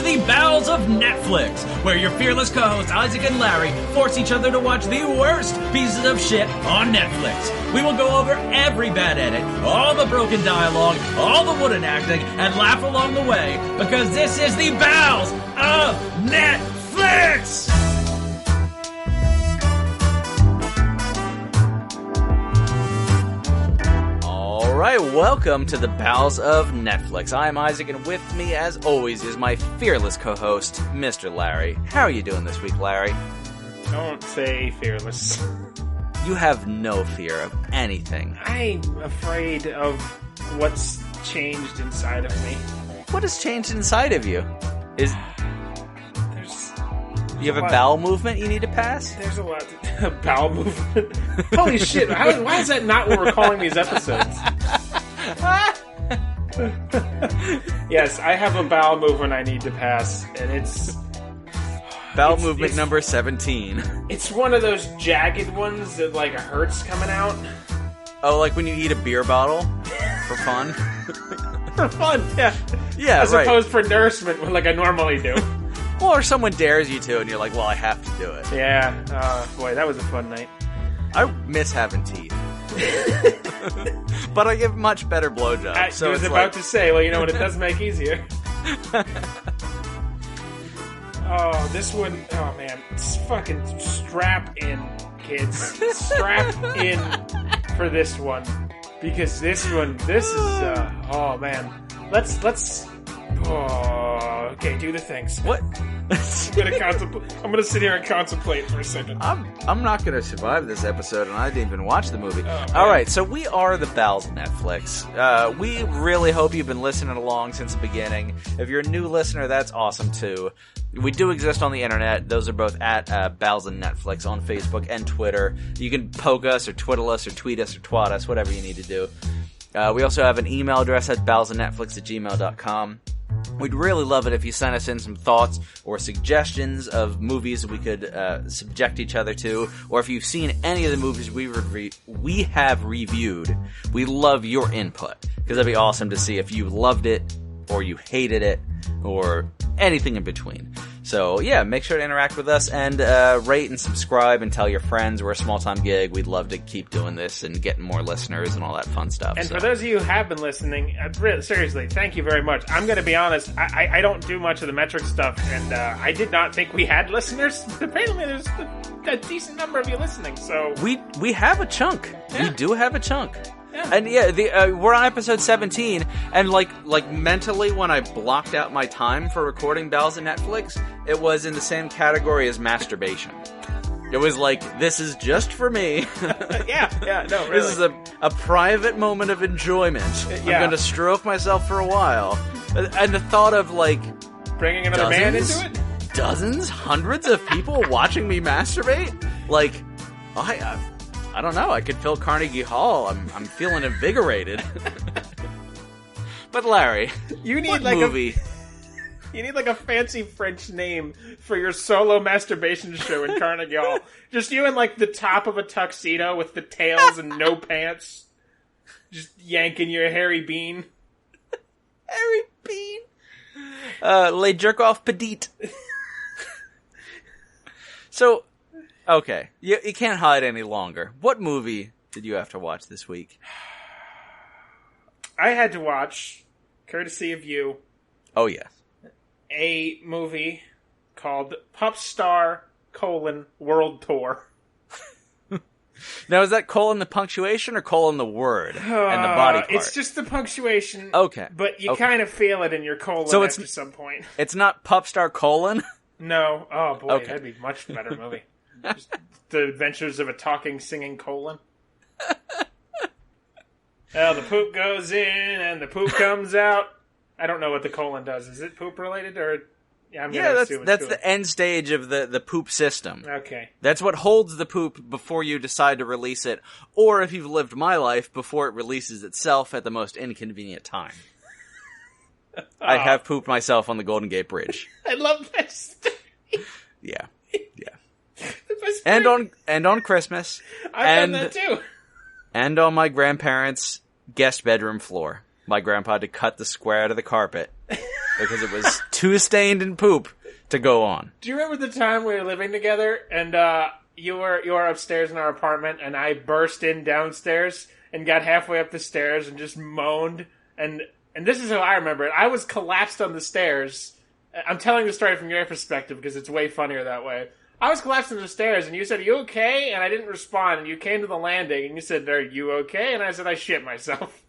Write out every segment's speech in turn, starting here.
the Bowels of Netflix, where your fearless co-hosts Isaac and Larry force each other to watch the worst pieces of shit on Netflix. We will go over every bad edit, all the broken dialogue, all the wooden acting, and laugh along the way, because this is the Bowels of Netflix! Alright, welcome to the Bowels of Netflix. I'm Isaac, and with me, as always, is my fearless co-host, Mr. Larry. How are you doing this week, Larry? Don't say fearless. You have no fear of anything. I'm afraid of what's changed inside of me. What has changed inside of you? There's You have a bowel movement you need to pass? There's a lot. A bowel movement? Holy shit, why is that not what we're calling these episodes? Yes, I have a bowel movement I need to pass, and it's... Bowel movement number 17. It's one of those jagged ones that, like, hurts coming out. Oh, like when you eat a beer bottle? For fun? For fun, yeah. Yeah, As opposed for nourishment, like I normally do. Well, or someone dares you to, and you're like, well, I have to do it. Yeah, boy, that was a fun night. I miss having teeth. But I give much better blowjobs. I was about to say, well, you know what it does make easier. Oh, this one, oh man, fucking strap in, kids. Strap in for this one. Because this is, oh man. Let's, oh, okay, do the things. What? I'm gonna sit here and contemplate for a second. I'm not gonna survive this episode, and I didn't even watch the movie. Oh, Alright, so we are the Bowels of Netflix. We really hope you've been listening along since the beginning. If you're a new listener, that's awesome too. We do exist on the internet. Those are both at Bowels of Netflix on Facebook and Twitter. You can poke us, or twiddle us, or tweet us, or twat us, whatever you need to do. We also have an email address at bowelsofnetflix@gmail.com. We'd really love it if you sent us in some thoughts or suggestions of movies we could subject each other to, or if you've seen any of the movies we have reviewed. We love your input, because that'd be awesome to see if you loved it, or you hated it, or anything in between. So yeah, make sure to interact with us and rate and subscribe and tell your friends. We're a small-time gig. We'd love to keep doing this and getting more listeners and all that fun stuff. And for those of you who have been listening, really, seriously, thank you very much. I'm going to be honest, I don't do much of the metric stuff, and I did not think we had listeners. Apparently there's a decent number of you listening, so... We have a chunk. Yeah. We do have a chunk. Yeah. And yeah, we're on episode 17, and like mentally, when I blocked out my time for recording Bowels of Netflix, it was in the same category as masturbation. It was like, this is just for me. yeah, no, really. This is a private moment of enjoyment. Yeah. I'm going to stroke myself for a while. And the thought of, like... Bringing another man into it? Dozens? Hundreds of people watching me masturbate? Like, I don't know. I could fill Carnegie Hall. I'm feeling invigorated. But Larry, you need what like movie? You need like a fancy French name for your solo masturbation show in Carnegie Hall. Just you in like the top of a tuxedo with the tails and no pants, just yanking your hairy bean. Hairy bean. Les jerk off petite. So. Okay, you can't hide any longer. What movie did you have to watch this week? I had to watch, courtesy of you... Oh, yes. A movie called Pups World Tour. Now, is that colon the punctuation or colon the word and the body part? It's just the punctuation. Okay. But you kind of feel it in your colon after some point. It's not Pupstar colon? No. Oh, boy, okay. That'd be a much better movie. Just the Adventures of a Talking, Singing Colon. Well, the poop goes in and the poop comes out. I don't know what the colon does. Is it poop related or? Yeah, that's the end stage of the poop system. Okay. That's what holds the poop before you decide to release it, or if you've lived my life, before it releases itself at the most inconvenient time. I have pooped myself on the Golden Gate Bridge. I love that story. Yeah. And on Christmas. I've done that too. And on my grandparents' guest bedroom floor. My grandpa had to cut the square out of the carpet because it was too stained in poop to go on. Do you remember the time we were living together and you were upstairs in our apartment and I burst in downstairs and got halfway up the stairs and just moaned and this is how I remember it. I was collapsed on the stairs. I'm telling the story from your perspective because it's way funnier that way. I was collapsed on the stairs and you said, "Are you okay?" And I didn't respond and you came to the landing and you said, "Are you okay?" And I said, "I shit myself."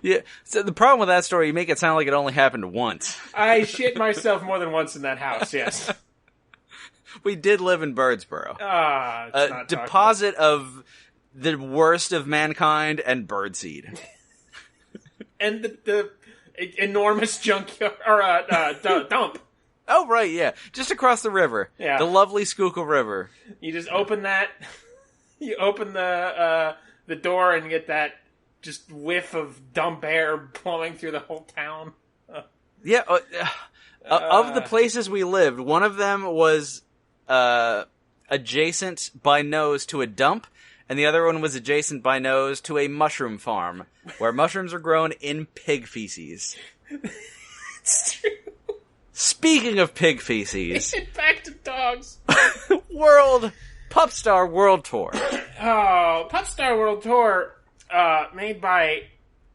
Yeah, so the problem with that story, you make it sound like it only happened once. I shit myself more than once in that house, yes. We did live in Birdsboro. A deposit of the worst of mankind and birdseed. And the enormous junkyard, or dump. Oh, right, yeah. Just across the river. Yeah. The lovely Schuylkill River. You just open that, you open the door and you get that just whiff of dump air blowing through the whole town. Yeah, of the places we lived, one of them was adjacent by nose to a dump, and the other one was adjacent by nose to a mushroom farm, where mushrooms are grown in pig feces. It's true. Speaking of pig feces... Back to dogs. Pupstar World Tour. Oh, Pupstar World Tour, made by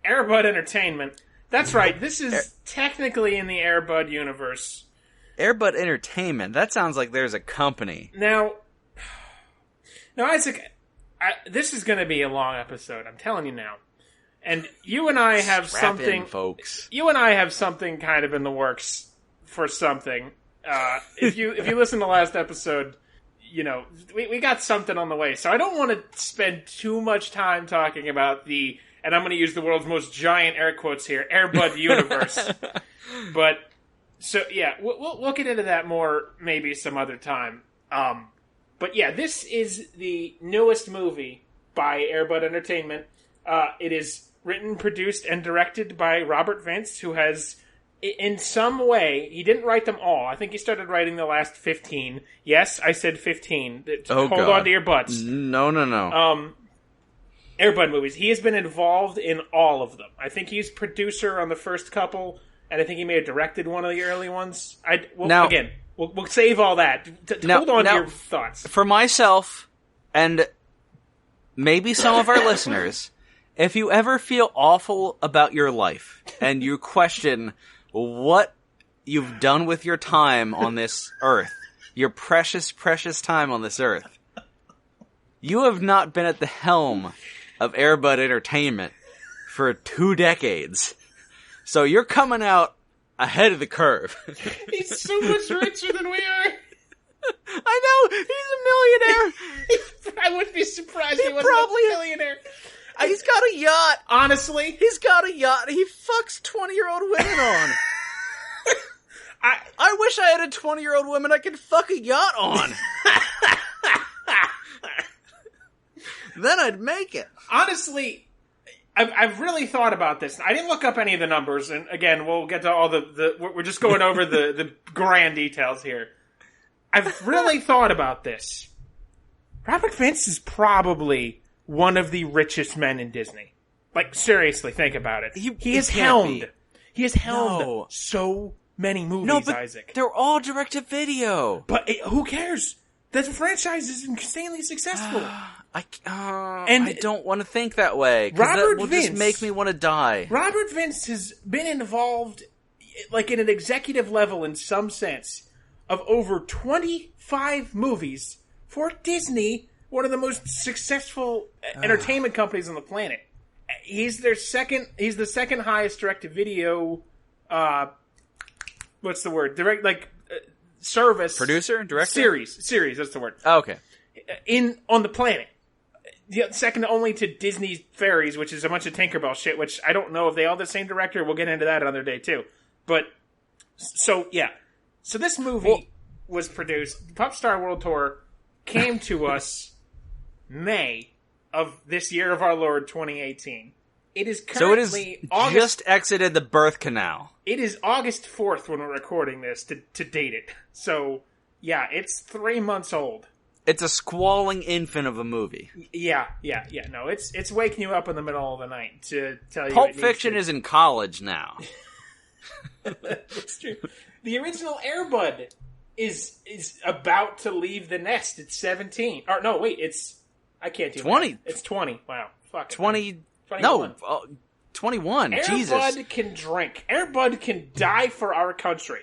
Airbud Entertainment. That's right, this is technically in the Airbud universe. Airbud Entertainment? That sounds like there's a company. Now, Isaac, this is going to be a long episode, I'm telling you now. And you and I have something... folks. You and I have something kind of in the works for something. If you listen to last episode, you know, we got something on the way. So I don't want to spend too much time talking about the, and I'm going to use the world's most giant air quotes here, Airbud universe. But, so yeah, we'll get into that more maybe some other time. But yeah, this is the newest movie by Airbud Entertainment. It is written, produced, and directed by Robert Vince, who has, in some way, he didn't write them all. I think he started writing the last 15. Yes, I said 15. Hold on to your butts. No. Airbud movies. He has been involved in all of them. I think he's producer on the first couple, and I think he may have directed one of the early ones. We'll save all that. Hold on to your thoughts. For myself, and maybe some of our listeners, if you ever feel awful about your life, and you question what you've done with your time on this earth, your precious, precious time on this earth, you have not been at the helm of Airbud Entertainment for 2 decades. So you're coming out ahead of the curve. He's so much richer than we are. I know! He's a millionaire! I wouldn't be surprised he wasn't a millionaire. He's got a yacht! Honestly? He's got a yacht he fucks 20-year-old women on! I wish I had a 20-year-old woman I could fuck a yacht on! Then I'd make it. Honestly, I've really thought about this. I didn't look up any of the numbers, and again, we'll get to all we're just going over the grand details here. I've really thought about this. Robert Vince is probably one of the richest men in Disney. Like, seriously, think about it. He has helmed so many movies, Isaac. They're all direct-to-video. But who cares? The franchise is insanely successful. I don't want to think that way. Robert Vince will just make me want to die. Robert Vince has been involved, like, in an executive level in some sense, of over 25 movies for Disney, one of the most successful entertainment companies on the planet. He's the second highest direct-to-video, what's the word? Service. Producer? Director? Series, that's the word. Oh, okay. On the planet. Second only to Disney Fairies, which is a bunch of Tinkerbell shit, which I don't know if they all have the same director. We'll get into that another day, too. But, so, yeah. So this movie was produced. Pupstar World Tour came to us May of this year of our Lord, 2018. It is currently just exited the birth canal. It is August 4th when we're recording this to date it. So, yeah, it's 3 months old. It's a squalling infant of a movie. Yeah. No, it's waking you up in the middle of the night to tell you. Pulp Fiction is in college now. It's true. The original Air Bud is about to leave the nest. It's 17. Or no, wait, I can't do 20. That. It's 20. Wow. Fuck. 20. 21. No, 21. Air Jesus. Bud can drink. Air Bud can die for our country.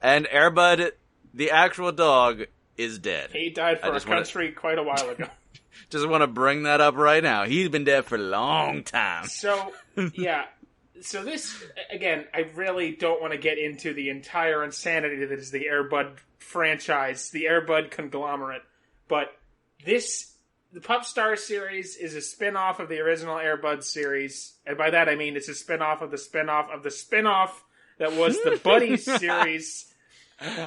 And Air Bud, the actual dog, is dead. He died for our country quite a while ago. Just want to bring that up right now. He's been dead for a long time. So, yeah. So this, again, I really don't want to get into the entire insanity that is the Air Bud franchise, the Air Bud conglomerate. But the Pup Star series is a spin-off of the original Air Bud series. And by that I mean it's a spin-off of the spin-off of the spin-off that was the Buddies series.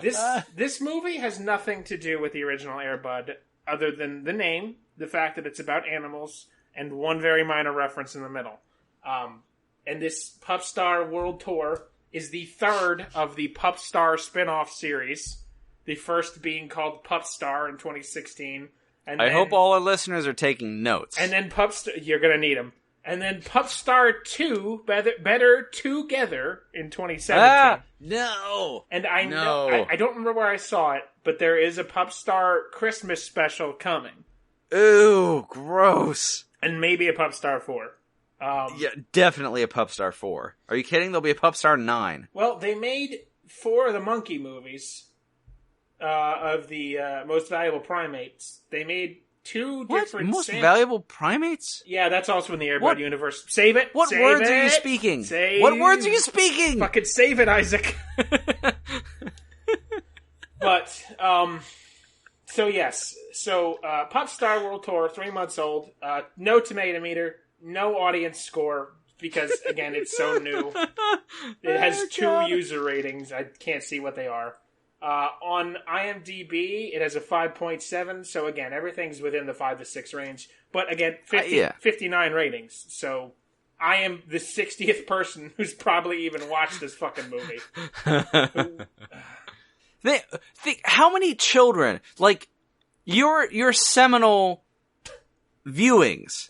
This movie has nothing to do with the original Air Bud other than the name, the fact that it's about animals, and one very minor reference in the middle. And this Pup Star World Tour is the third of the Pup Star spin-off series. The first being called Pup Star in 2016. And I hope all our listeners are taking notes. And then you're going to need them. And then Pup Star 2, Better Together in 2017. No! And I know, I don't remember where I saw it, but there is a Pup Star Christmas special coming. Ooh, gross. And maybe a Pup Star 4. Yeah, definitely a Pup Star 4. Are you kidding? There'll be a Pup Star 9. Well, they made 4 of the monkey movies of the Most Valuable Primates. They made 2 different... Most Valuable Primates? Yeah, that's also in the Air Bud universe. Save it! What words are you speaking? What words are you speaking? Fucking save it, Isaac! But, so yes. So, Pup Star World Tour, 3 months old. No tomato meter. No audience score. Because, again, it's so new. It has 2 user ratings. I can't see what they are. On IMDb, it has a 5.7, so again, everything's within the 5 to 6 range. But again, 59 ratings, so I am the 60th person who's probably even watched this fucking movie. How many children, like, your seminal viewings,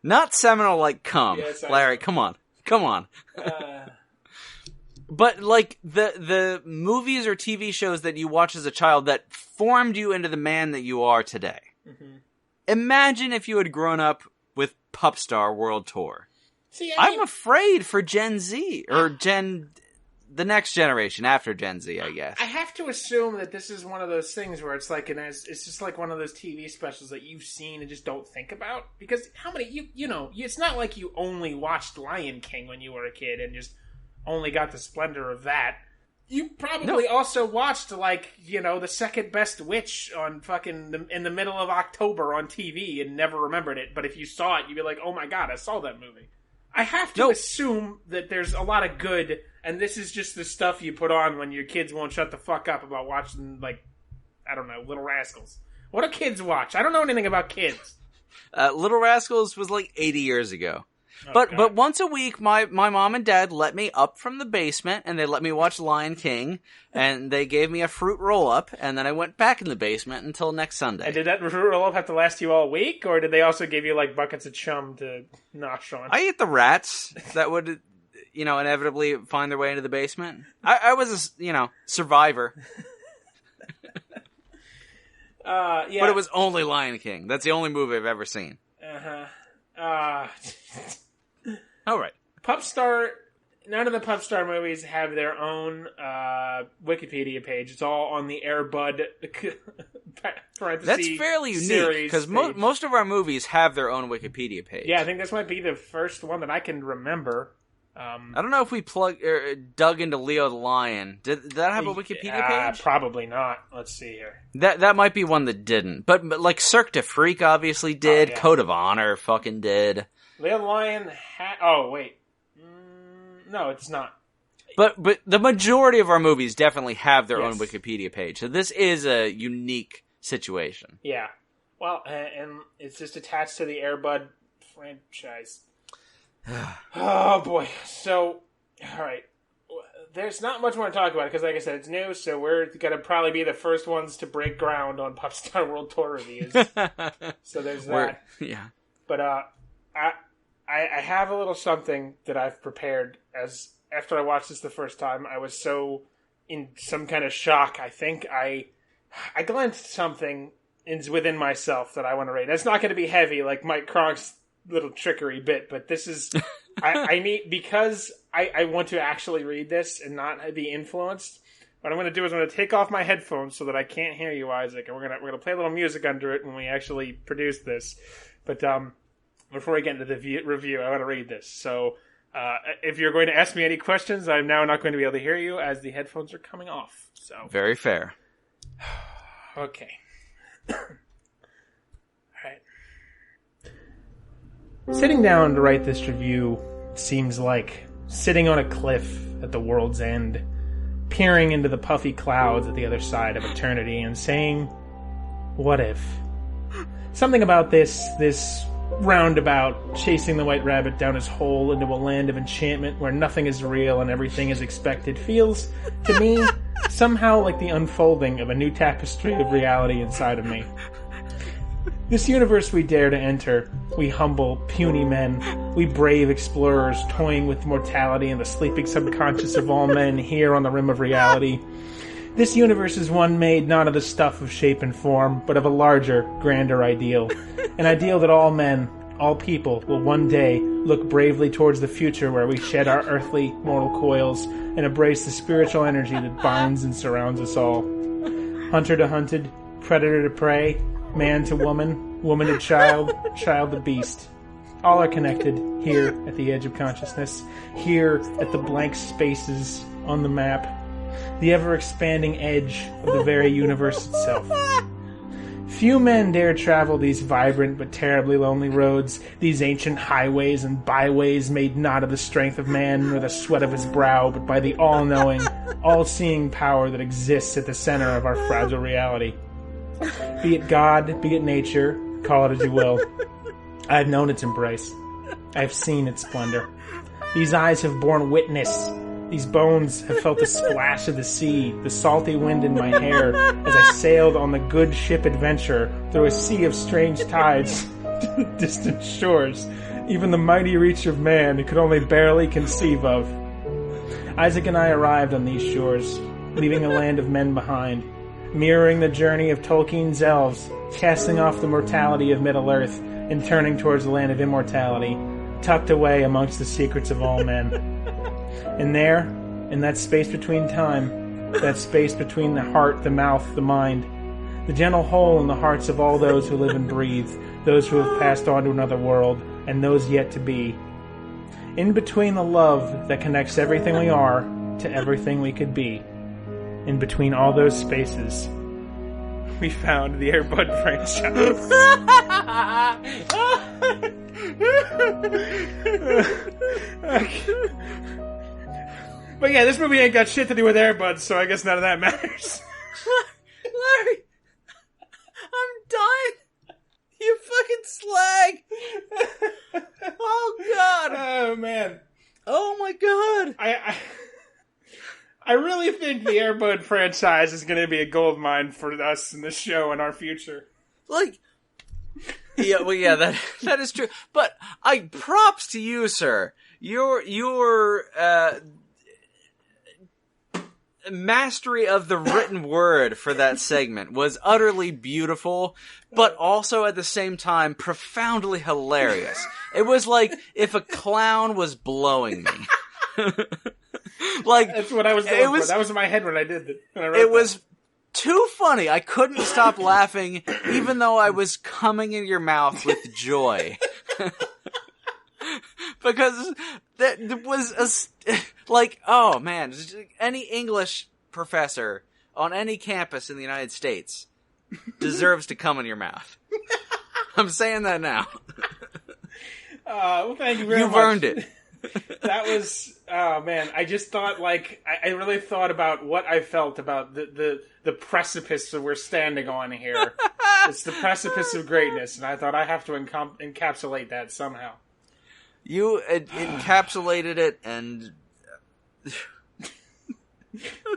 not seminal like cum, Larry, come on. But, like, the movies or TV shows that you watch as a child that formed you into the man that you are today. Mm-hmm. Imagine if you had grown up with Pup Star World Tour. See, I'm afraid for Gen Z, or the next generation after Gen Z, I guess. I have to assume that this is one of those things where it's like it's just like one of those TV specials that you've seen and just don't think about. Because how many, you know, it's not like you only watched Lion King when you were a kid and just only got the splendor of that. You probably also watched, like, you know, The Second Best Witch on fucking in the middle of October on TV and never remembered it. But if you saw it, you'd be like, oh my god, I saw that movie. I have to assume that there's a lot of good, and this is just the stuff you put on when your kids won't shut the fuck up about watching, like, I don't know, Little Rascals. What do kids watch? I don't know anything about kids. Little Rascals was like 80 years ago. But once a week, my mom and dad let me up from the basement, and they let me watch Lion King, and they gave me a fruit roll-up, and then I went back in the basement until next Sunday. And did that fruit roll-up have to last you all week, or did they also give you, like, buckets of chum to nosh on? I ate the rats that would, you know, inevitably find their way into the basement. I was a, survivor. Yeah. But it was only Lion King. That's the only movie I've ever seen. All right. Pup Star. None of the Pup Star movies have their own Wikipedia page. It's all on the Air Bud parentheses. That's fairly unique because most of our movies have their own Wikipedia page. Yeah, I think this might be the first one that I can remember. I don't know if we dug into Leo the Lion. Did that have a Wikipedia page? Probably not. Let's see here. That might be one that didn't. But like Cirque du Freak obviously did. Code of Honor fucking did. Leo the Lion oh, wait. No, it's not. But the majority of our movies definitely have their own Wikipedia page. So this is a unique situation. Yeah. Well, and it's just attached to the Air Bud franchise. Oh, boy. So, all right. There's not much more to talk about because, like I said, it's new, so we're going to probably be the first ones to break ground on Pup Star World Tour reviews. So there's that. But I have a little something that I've prepared as after I watched this the first time, I was so in some kind of shock. I think I glanced something within myself that I want to rate. It's not going to be heavy like Mike Kronk's little trickery bit, but this is I need, because I want to actually read this and not be influenced. What I'm going to do is I'm going to take off my headphones so that I can't hear you, Isaac, and we're going to play a little music under it when we actually produce this. But before we get into the review, I want to read this. So if you're going to ask me any questions, I'm now not going to be able to hear you as the headphones are coming off. So very fair. Okay. All right. Sitting down to write this review seems like sitting on a cliff at the world's end, peering into the puffy clouds at the other side of eternity and saying, what if? Something about this roundabout chasing the white rabbit down his hole into a land of enchantment where nothing is real and everything is expected feels, to me, somehow like the unfolding of a new tapestry of reality inside of me. This universe we dare to enter, we humble, puny men, we brave explorers toying with mortality and the sleeping subconscious of all men here on the rim of reality. This universe is one made not of the stuff of shape and form, but of a larger, grander ideal. An ideal that all men, all people, will one day look bravely towards the future where we shed our earthly, mortal coils and embrace the spiritual energy that binds and surrounds us all. Hunter to hunted, predator to prey, man to woman, woman to child, child to beast. All are connected here at the edge of consciousness, here at the blank spaces on the map, the ever-expanding edge of the very universe itself. Few men dare travel these vibrant but terribly lonely roads, these ancient highways and byways made not of the strength of man nor the sweat of his brow, but by the all-knowing, all-seeing power that exists at the center of our fragile reality. Be it God, be it nature, call it as you will. I have known its embrace. I have seen its splendor. These eyes have borne witness. These bones have felt the splash of the sea, the salty wind in my hair, as I sailed on the good ship Adventure through a sea of strange tides to the distant shores, even the mighty reach of man could only barely conceive of. Isaac and I arrived on these shores, leaving a land of men behind, mirroring the journey of Tolkien's elves, casting off the mortality of Middle-earth and turning towards the land of immortality, tucked away amongst the secrets of all men. And there, in that space between time, that space between the heart, the mouth, the mind, the gentle hole in the hearts of all those who live and breathe, those who have passed on to another world, and those yet to be. In between the love that connects everything we are to everything we could be, in between all those spaces, we found the Air Bud franchise. But yeah, this movie ain't got shit to do with Air Buds, so I guess none of that matters. Larry, I'm done. You fucking slag. Oh god. Oh man. Oh my god. I really think the Air Bud franchise is going to be a gold mine for us in this show in our future. Like, yeah, well, yeah, that is true. But props to you, sir. Your mastery of the written word for that segment was utterly beautiful, but also at the same time profoundly hilarious. It was like if a clown was blowing me. Like, that's what I was going for. That was in my head when I did it. It was too funny. I couldn't stop laughing, even though I was coming in your mouth with joy. Because that was like, oh man, any English professor on any campus in the United States deserves to come in your mouth. I'm saying that now. Well, thank you very much. You've earned it. That was, oh man, I just thought, like, I really thought about what I felt about the precipice that we're standing on here. It's the precipice of greatness, and I thought I have to encapsulate that somehow. You encapsulated it, and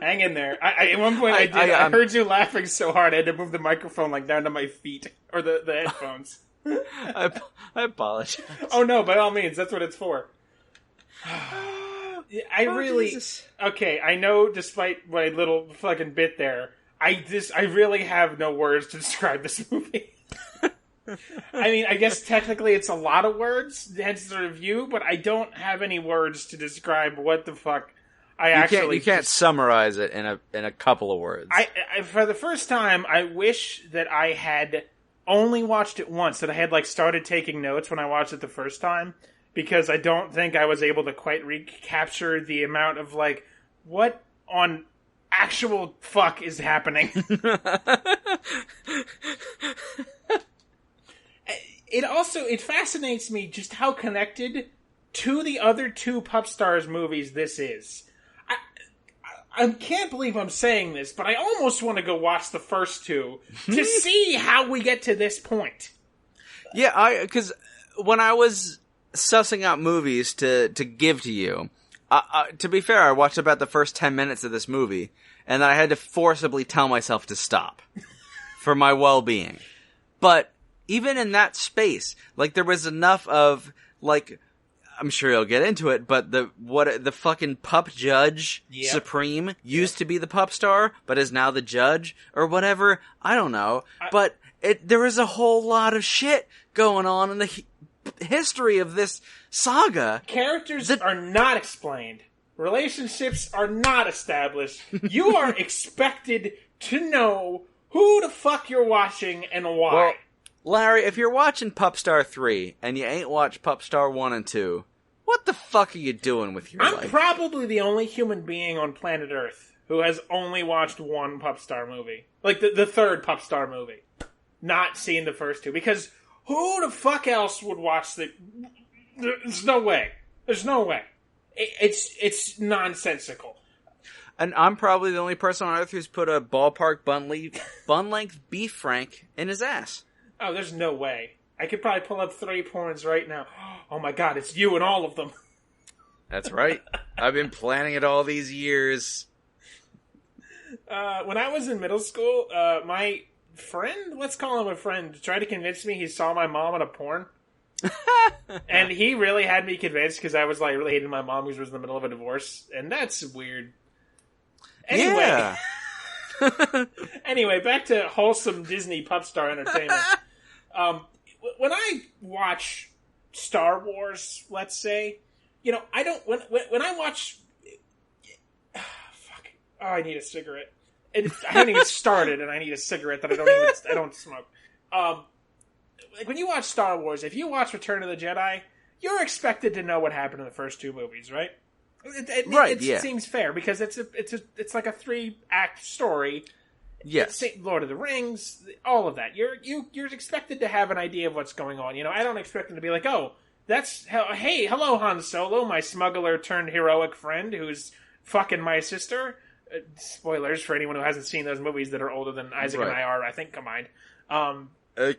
hang in there. At one point I heard you laughing so hard I had to move the microphone like down to my feet, or the headphones. I apologize. Oh no, by all means, that's what it's for. Jesus. Okay, I know despite my little fucking bit there, I really have no words to describe this movie. I mean, I guess technically it's a lot of words, hence the review, but I don't have any words to describe what the fuck you can't summarize it in a couple of words. I for the first time, I wish that I had only watched it once, that I had like started taking notes when I watched it the first time, because I don't think I was able to quite recapture the amount of like, what on actual fuck is happening. It fascinates me just how connected to the other two Pup Stars movies this is. I can't believe I'm saying this, but I almost want to go watch the first two to see how we get to this point. Yeah, because when I was sussing out movies to give to you, to be fair, I watched about the first 10 minutes of this movie, and I had to forcibly tell myself to stop for my well-being. But even in that space, like, there was enough of, like, I'm sure you'll get into it, but the fucking pup judge Supreme used to be the pup star, but is now the judge, or whatever. I don't know. But there is a whole lot of shit going on in the history of this saga. Characters are not explained. Relationships are not established. You are expected to know who the fuck you're watching and why. Well, Larry, if you're watching Pup Star 3 and you ain't watched Pup Star 1 and 2, what the fuck are you doing with your life? I'm probably the only human being on planet Earth who has only watched one Pup Star movie. Like, the third Pup Star movie. Not seen the first two. Because who the fuck else would watch the... There's no way. There's no way. It's nonsensical. And I'm probably the only person on Earth who's put a ballpark bun-length beef frank in his ass. Oh, there's no way. I could probably pull up 3 porns right now. Oh my god, it's you and all of them. That's right. I've been planning it all these years. When I was in middle school, my friend, let's call him a friend, tried to convince me he saw my mom in a porn. And he really had me convinced because I was like really hating my mom, who was in the middle of a divorce. And that's weird. Anyway. Yeah. Anyway, back to wholesome Disney Pup Star entertainment. When I watch Star Wars, let's say, you know, I don't... When I watch... fuck. Oh, I need a cigarette. I haven't even started, and I need a cigarette that I don't smoke. Like, when you watch Star Wars, if you watch Return of the Jedi, you're expected to know what happened in the first 2 movies, right? It seems fair, because it's like a 3-act story. Yes. Lord of the Rings, all of that. You're expected to have an idea of what's going on. You know, I don't expect them to be like, oh, hey, hello, Han Solo, my smuggler turned heroic friend who's fucking my sister. Spoilers for anyone who hasn't seen those movies that are older than Isaac and I are, I think, combined.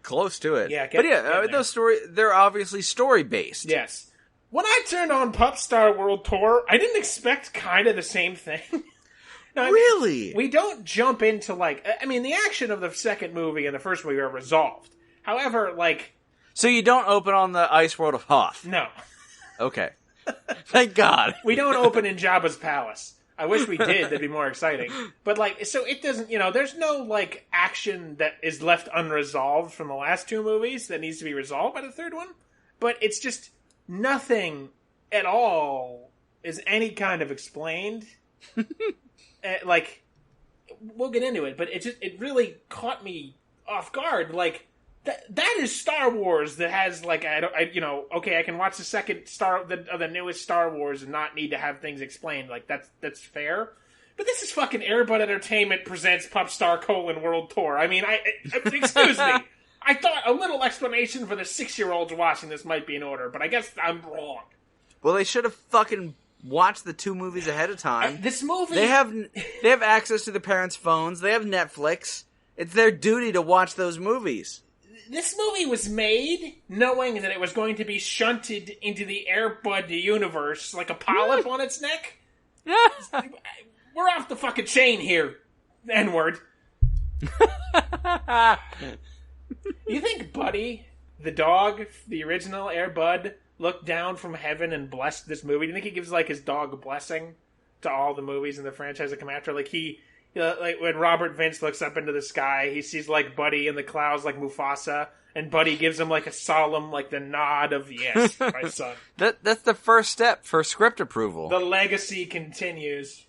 Close to it. Yeah, those they're obviously story-based. Yes. When I turned on Pup Star World Tour, I didn't expect kind of the same thing. No, really? We don't jump into, like... I mean, the action of the second movie and the first movie are resolved. However, like... So you don't open on the ice world of Hoth? No. Okay. Thank God. We don't open in Jabba's palace. I wish we did. That'd be more exciting. But, like, so it doesn't... You know, there's no, like, action that is left unresolved from the last 2 movies that needs to be resolved by the third one. But it's just... Nothing at all is any kind of explained. Like, we'll get into it, but it really caught me off guard. Like, that is Star Wars that has, like, I can watch the second of the newest Star Wars and not need to have things explained. Like, that's fair. But this is fucking Airbud Entertainment presents Pup Star World Tour. I mean, excuse me. I thought a little explanation for the 6-year-olds watching this might be in order, but I guess I'm wrong. Well, they should have fucking watched the 2 movies ahead of time. This movie... They have access to their parents' phones. They have Netflix. It's their duty to watch those movies. This movie was made knowing that it was going to be shunted into the Airbud universe like a polyp on its neck. We're off the fucking chain here, N-word. You think Buddy, the dog, the original Air Bud, looked down from heaven and blessed this movie? Do you think he gives like his dog a blessing to all the movies in the franchise that come after? Like like when Robert Vince looks up into the sky, he sees like Buddy in the clouds, like Mufasa, and Buddy gives him like a solemn, like the nod of yes, my son. That's the first step for script approval. The legacy continues.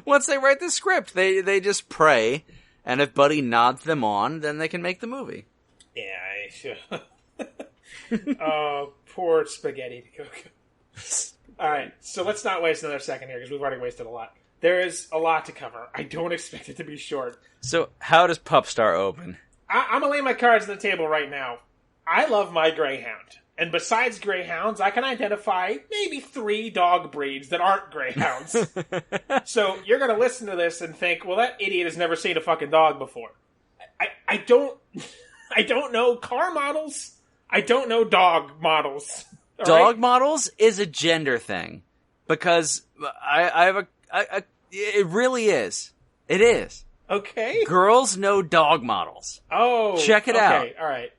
Once they write the script, they just pray, and if Buddy nods them on, then they can make the movie. Yeah, oh, poor spaghetti to go. All right, so let's not waste another second here because we've already wasted a lot. There is a lot to cover. I don't expect it to be short. So, how does Pup Star open? I'm gonna lay my cards on the table right now. I love my greyhound. And besides greyhounds, I can identify maybe 3 dog breeds that aren't greyhounds. So you're going to listen to this and think, well, that idiot has never seen a fucking dog before. I don't know car models. I don't know dog models. Dog models is a gender thing. Because I have it really is. It is. Okay. Girls know dog models. Oh. Check it out. Okay, all right.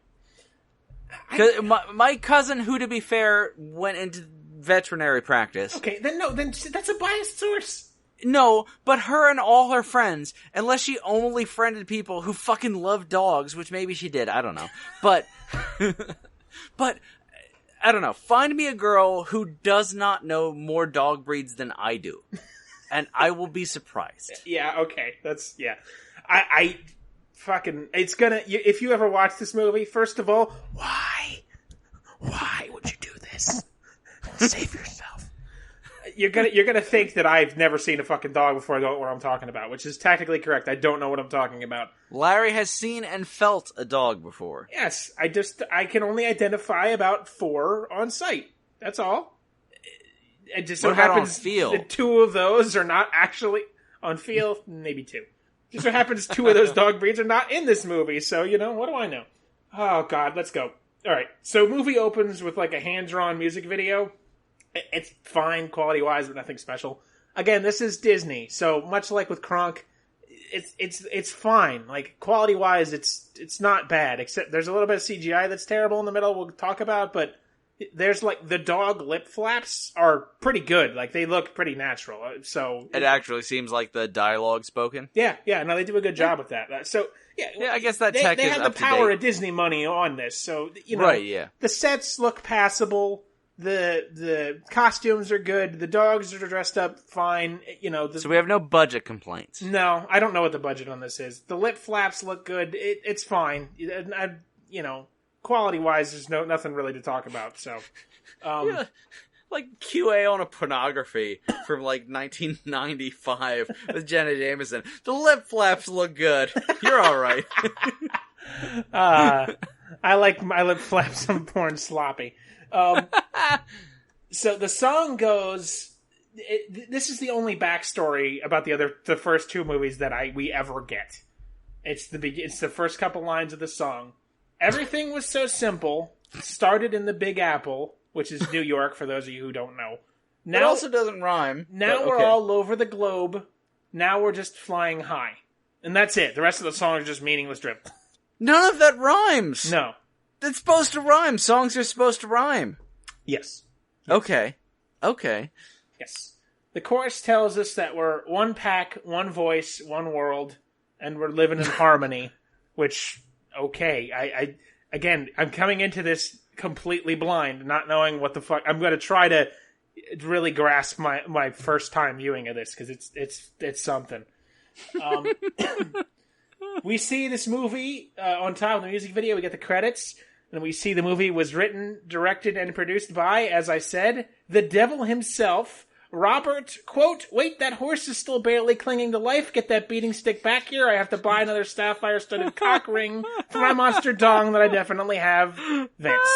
My cousin, who to be fair, went into veterinary practice. Okay, then that's a biased source. No, but her and all her friends, unless she only friended people who fucking love dogs, which maybe she did, I don't know. But, I don't know. Find me a girl who does not know more dog breeds than I do. And I will be surprised. Yeah, okay. I fucking, it's gonna, if you ever watch this movie, first of all, why would you do this? Save yourself. You're gonna think that I've never seen a fucking dog before I don't know what I'm talking about, which is technically correct. I don't know what I'm talking about. Larry has seen and felt a dog before. Yes, I can only identify about 4 on sight. That's all. It just so happens on feel? that 2 of those are not actually on feel, maybe 2. Just so happens 2 of those dog breeds are not in this movie, so, what do I know? Oh, God, let's go. Alright, so movie opens with, like, a hand-drawn music video. It's fine, quality-wise, but nothing special. Again, this is Disney, so much like with Kronk, it's fine. Like, quality-wise, it's not bad, except there's a little bit of CGI that's terrible in the middle we'll talk about, but there's, like, the dog lip flaps are pretty good. Like, they look pretty natural. So it actually seems like the dialogue spoken. Yeah, no, they do a good job with that. So, yeah, I guess that tech they is have up the to power date. of Disney money on this. So, right, yeah. The sets look passable. The costumes are good. The dogs are dressed up fine. So we have no budget complaints. No, I don't know what the budget on this is. The lip flaps look good. It's fine. Quality-wise, there's nothing really to talk about, so... Yeah, like QA on a pornography from, 1995 with Jenna Jameson. The lip flaps look good. You're alright. I like my lip flaps on porn sloppy. So the song goes... this is the only backstory about the first 2 movies that we ever get. It's the first couple lines of the song. Everything was so simple. Started in the Big Apple, which is New York, for those of you who don't know. It also doesn't rhyme. Now we're all over the globe. Now we're just flying high. And that's it. The rest of the song is just meaningless drip. None of that rhymes. No. It's supposed to rhyme. Songs are supposed to rhyme. Yes. Okay. Yes. The chorus tells us that we're one pack, one voice, one world, and we're living in harmony, which... Okay, I'm coming into this completely blind, not knowing what the fuck. I'm going to try to really grasp my first time viewing of this because it's something. We see this movie on top of the music video. We get the credits, and we see the movie was written, directed, and produced by, as I said, the devil himself. Robert, quote, wait, that horse is still barely clinging to life. Get that beating stick back here. I have to buy another sapphire-studded cock ring for my monster dong that I definitely have. Vince.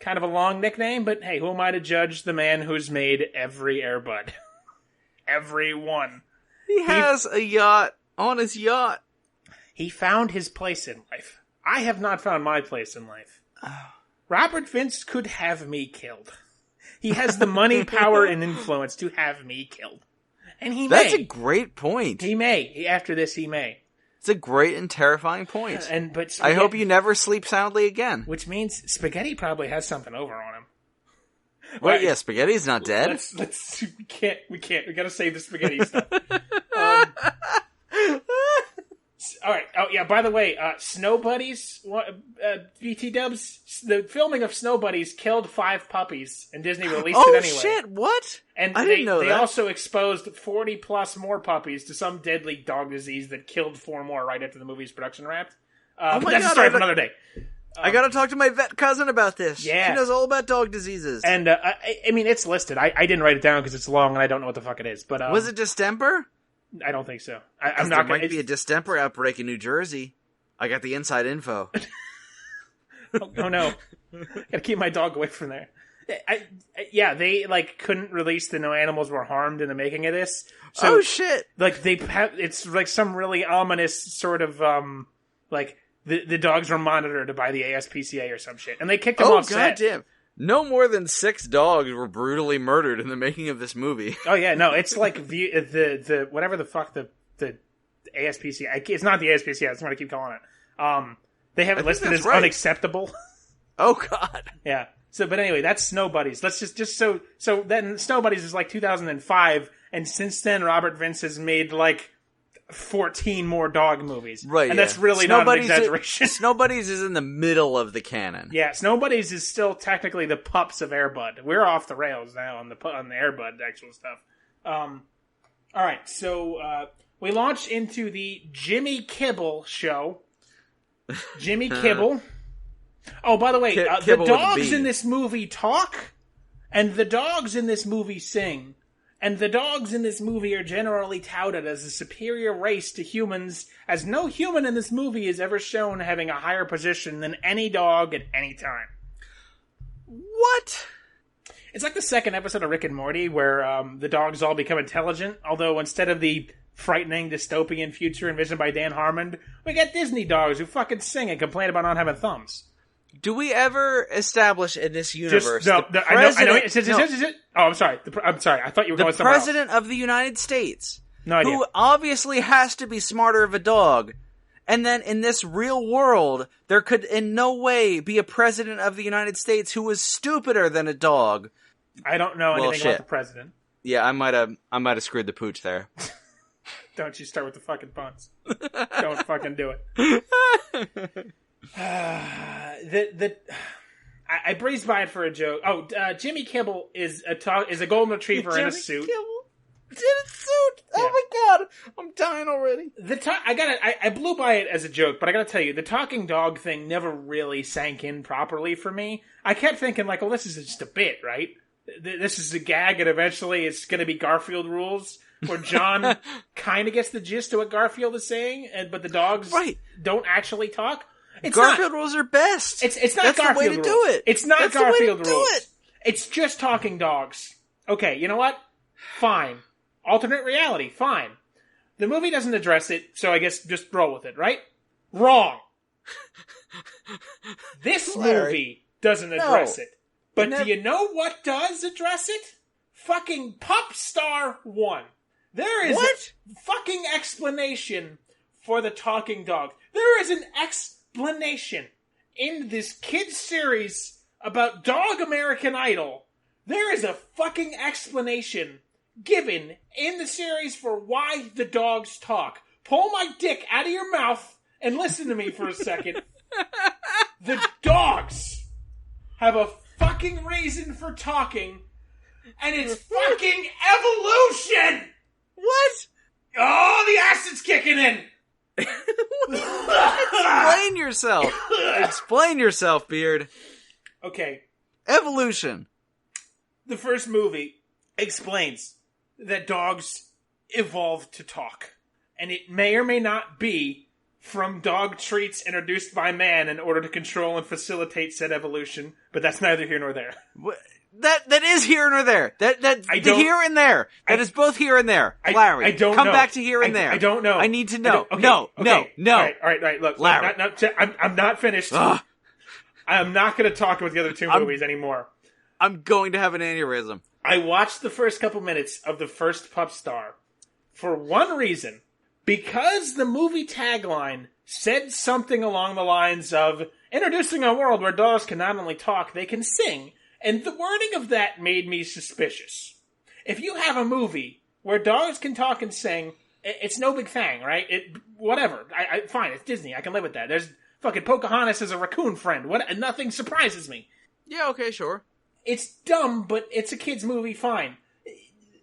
Kind of a long nickname, but hey, who am I to judge the man who's made every Air Bud? Every one. He has a yacht on his yacht. He found his place in life. I have not found my place in life. Robert Vince could have me killed. He has the money, power, and influence to have me killed. And he may. That's a great point. He may. After this, he may. It's a great and terrifying point. But I hope you never sleep soundly again. Which means Spaghetti probably has something over on him. Well, yeah, Spaghetti's not dead. We can't. We gotta save the Spaghetti stuff. All right. Oh, yeah, by the way, Snow Buddies, BT Dubs, the filming of Snow Buddies killed 5 puppies, and Disney released it anyway. Oh, shit, what? And I didn't know that. They also exposed 40-plus more puppies to some deadly dog disease that killed 4 more right after the movie's production wrapped. But that's a story for another day. I gotta talk to my vet cousin about this. Yeah. She knows all about dog diseases. And, I mean, it's listed. I didn't write it down because it's long and I don't know what the fuck it is. But was it distemper? I don't think so. I'm there not might be a distemper outbreak in New Jersey. I got the inside info. Oh no! Gotta keep my dog away from there. They couldn't release the no animals were harmed in the making of this. So, oh shit! It's like some really ominous sort of the dogs were monitored by the ASPCA or some shit, and they kicked them off set. Oh goddamn! No more than 6 dogs were brutally murdered in the making of this movie. Oh yeah, no, it's like the whatever the fuck the ASPCA. It's not the ASPCA. That's what I keep calling it. They have it listed as unacceptable. Oh god. Yeah. So, but anyway, that's Snow Buddies. Let's just so then Snow Buddies is like 2005, and since then Robert Vince has made like 14 more dog movies. Right, and that's really not an exaggeration. Snow Buddies is in the middle of the canon. Yeah, Snow Buddies is still technically the pups of Air Bud. We're off the rails now on the Air Bud actual stuff. All right, so we launch into the Jimmy Kibble show. Jimmy Kibble. Oh, by the way, the dogs in this movie talk, and the dogs in this movie sing. And the dogs in this movie are generally touted as a superior race to humans, as no human in this movie is ever shown having a higher position than any dog at any time. What? It's like the second episode of Rick and Morty, where the dogs all become intelligent, although instead of the frightening dystopian future envisioned by Dan Harmon, we got Disney dogs who fucking sing and complain about not having thumbs. Do we ever establish in this universe I know. Oh, I'm sorry. I'm sorry. I thought you were going somewhere else. The President of the United States. No idea. Who obviously has to be smarter of a dog. And then in this real world, there could in no way be a President of the United States who was stupider than a dog. I don't know anything about the President. Yeah, I might have screwed the pooch there. Don't you start with the fucking puns. Don't fucking do it. I breezed by it for a joke. Oh, Jimmy Kibble is a golden retriever in a suit. Kibble in a suit. Oh my god, I'm dying already. I blew by it as a joke, but I gotta tell you, the talking dog thing never really sank in properly for me. I kept thinking like, well, this is just a bit, right? This is a gag, and eventually it's gonna be Garfield rules, where John kind of gets the gist of what Garfield is saying, but the dogs don't actually talk. Garfield rules are best. It's not That's Garfield the way to rules. do it. It's not That's Garfield the way to rules. do it. It's just talking dogs. Okay, you know what? Fine. Alternate reality. Fine. The movie doesn't address it, so I guess just roll with it, right? Wrong. This movie doesn't address it. But do you know what does address it? Fucking Pup Star 1. There is a fucking explanation for the talking dog. There is an explanation in this kids series about Dog American Idol. There is a fucking explanation given in the series for why the dogs talk. Pull my dick out of your mouth and listen to me for a second. The dogs have a fucking reason for talking, and it's fucking evolution! What? Oh, the acid's kicking in! Explain yourself. Explain yourself, Beard. Okay. Evolution. The first movie explains that dogs evolved to talk. And it may or may not be from dog treats introduced by man in order to control and facilitate said evolution, but that's neither here nor there. That is here nor there. That here and there. That is both here and there. Larry, I don't come know. back to here and there. I don't know. I need to know. Okay, No. All right. Look, Larry. I'm not finished. Ugh. I'm not going to talk about the other two movies anymore. I'm going to have an aneurysm. I watched the first couple minutes of the first Pup Star for one reason. because the movie tagline said something along the lines of, introducing a world where dogs can not only talk, they can sing. And the wording of that made me suspicious. If you have a movie where dogs can talk and sing, it's no big thing, right? Whatever. Fine, it's Disney. I can live with that. There's fucking Pocahontas as a raccoon friend. Nothing surprises me. Yeah, okay, sure. It's dumb, but it's a kid's movie, fine.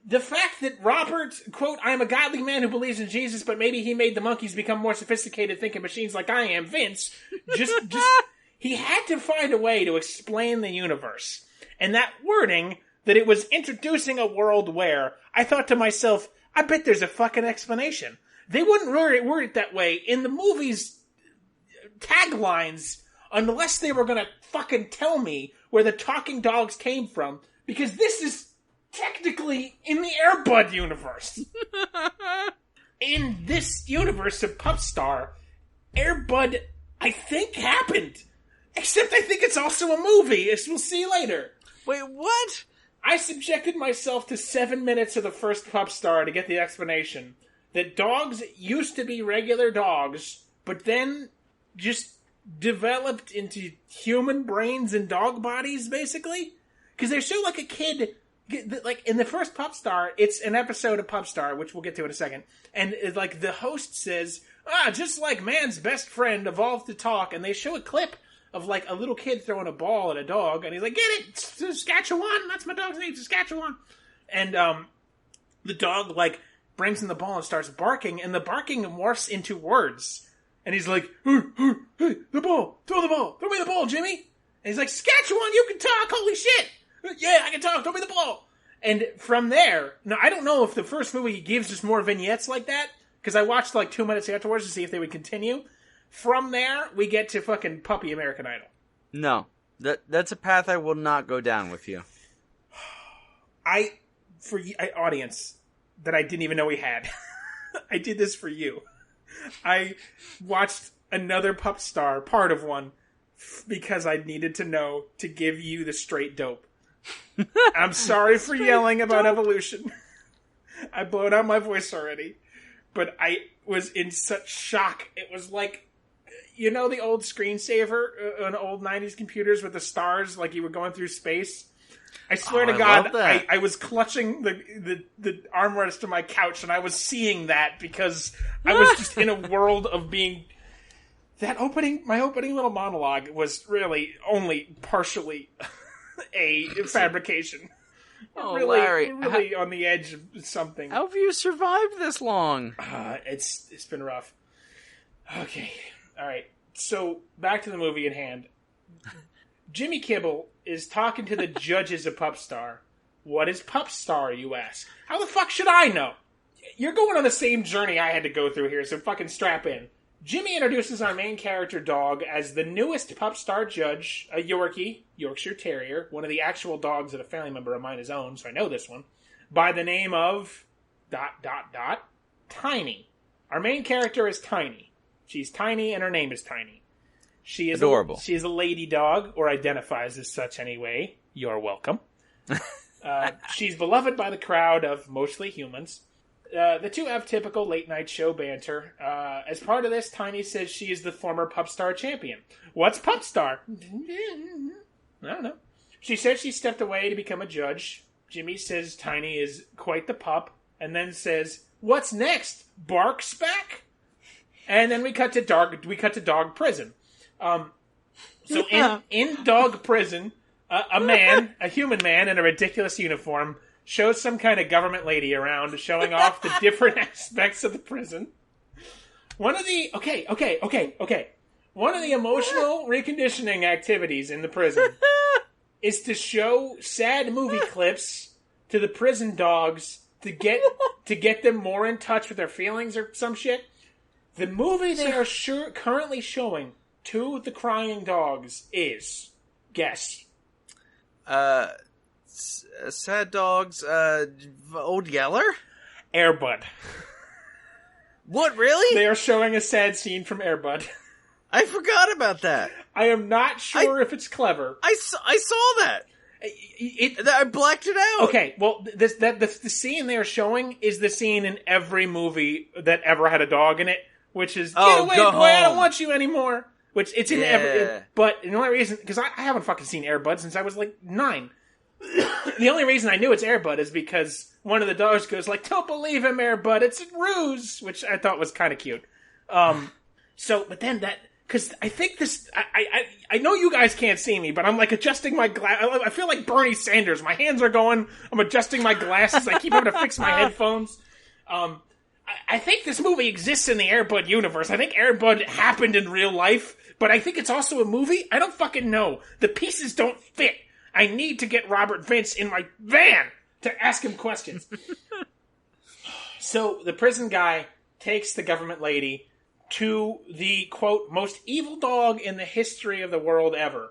The fact that Robert, quote, I am a godly man who believes in Jesus, but maybe he made the monkeys become more sophisticated thinking machines like I am, Vince, he had to find a way to explain the universe. And that wording, that it was introducing a world where, I thought to myself, I bet there's a fucking explanation. They wouldn't word it that way in the movie's taglines unless they were gonna fucking tell me where the talking dogs came from, because this is technically in the Air Bud universe. In this universe of Pupstar, Air Bud, I think, happened. Except I think it's also a movie, as we'll see later. Wait, what? I subjected myself to 7 minutes of the first Pupstar to get the explanation that dogs used to be regular dogs, but then just developed into human brains and dog bodies, basically? Because they show, like, a kid, like, in the first Pupstar, it's an episode of Pupstar, which we'll get to in a second, and, like, the host says, just like man's best friend evolved to talk, and they show a clip of, like, a little kid throwing a ball at a dog, and he's like, get it! Saskatchewan! That's my dog's name, Saskatchewan! And, the dog, like, brings in the ball and starts barking, and the barking morphs into words. And he's like, hey, the ball! Throw me the ball, Jimmy! And he's like, Saskatchewan, you can talk! Holy shit! Yeah, I can talk! Throw me the ball! And from there, now I don't know if the first movie gives us more vignettes like that, because I watched like 2 minutes afterwards to see if they would continue. From there, we get to fucking Puppy American Idol. No. That's a path I will not go down with you. Audience that I didn't even know we had. I did this for you. I watched another Pupstar, part of one, because I needed to know to give you the straight dope. I'm sorry for yelling about evolution. I blowed out my voice already. But I was in such shock. It was like, you know the old screensaver on old 90s computers with the stars, like you were going through space? I swear to God, I was clutching the armrest of my couch, and I was seeing that because I was just in a world of being... My opening little monologue was really only partially a fabrication. Oh, really, Larry. really on the edge of something. How have you survived this long? It's been rough. Okay. All right. So, back to the movie at hand. Jimmy Kibble is talking to the judges of Pupstar. What is Pupstar, you ask? How the fuck should I know? You're going on the same journey I had to go through here, so fucking strap in. Jimmy introduces our main character dog as the newest Pupstar judge, a Yorkie, Yorkshire Terrier, one of the actual dogs that a family member of mine has owned, so I know this one, by the name of... Tiny. Our main character is Tiny. She's tiny, and her name is Tiny. She is adorable. She is a lady dog, or identifies as such anyway. You're welcome. She's beloved by the crowd of mostly humans. The two have typical late-night show banter. As part of this, Tiny says she is the former Pupstar champion. What's Pupstar? I don't know. She says she stepped away to become a judge. Jimmy says Tiny is quite the pup, and then says, "What's next? Bark's back?" And then we cut to dog prison. So in dog prison, a human man in a ridiculous uniform, shows some kind of government lady around, showing off the different aspects of the prison. One of the emotional reconditioning activities in the prison is to show sad movie clips to the prison dogs to get them more in touch with their feelings or some shit. The movie they are currently showing to the crying dogs is, guess. Sad Dogs, Old Yeller? Air Bud. What, really? They are showing a sad scene from Air Bud. I forgot about that. I am not sure if it's clever. I saw that. I blacked it out. Okay, well, the scene they're showing is the scene in every movie that ever had a dog in it, which is, get away, boy, I don't want you anymore. Which, it's in every... But the only reason... Because I haven't fucking seen Air Bud since I was, 9. The only reason I knew it's Air Bud is because one of the dogs goes, don't believe him, Air Bud, it's a ruse, which I thought was kind of cute. But then that... Because I think this... I know you guys can't see me, but I'm, adjusting my glass... I feel like Bernie Sanders. My hands are going. I'm adjusting my glasses. I keep having to fix my headphones. I think this movie exists in the Air Bud universe. I think Air Bud happened in real life, but I think it's also a movie. I don't fucking know. The pieces don't fit. I need to get Robert Vince in my van to ask him questions. So the prison guy takes the government lady to the, quote, most evil dog in the history of the world ever.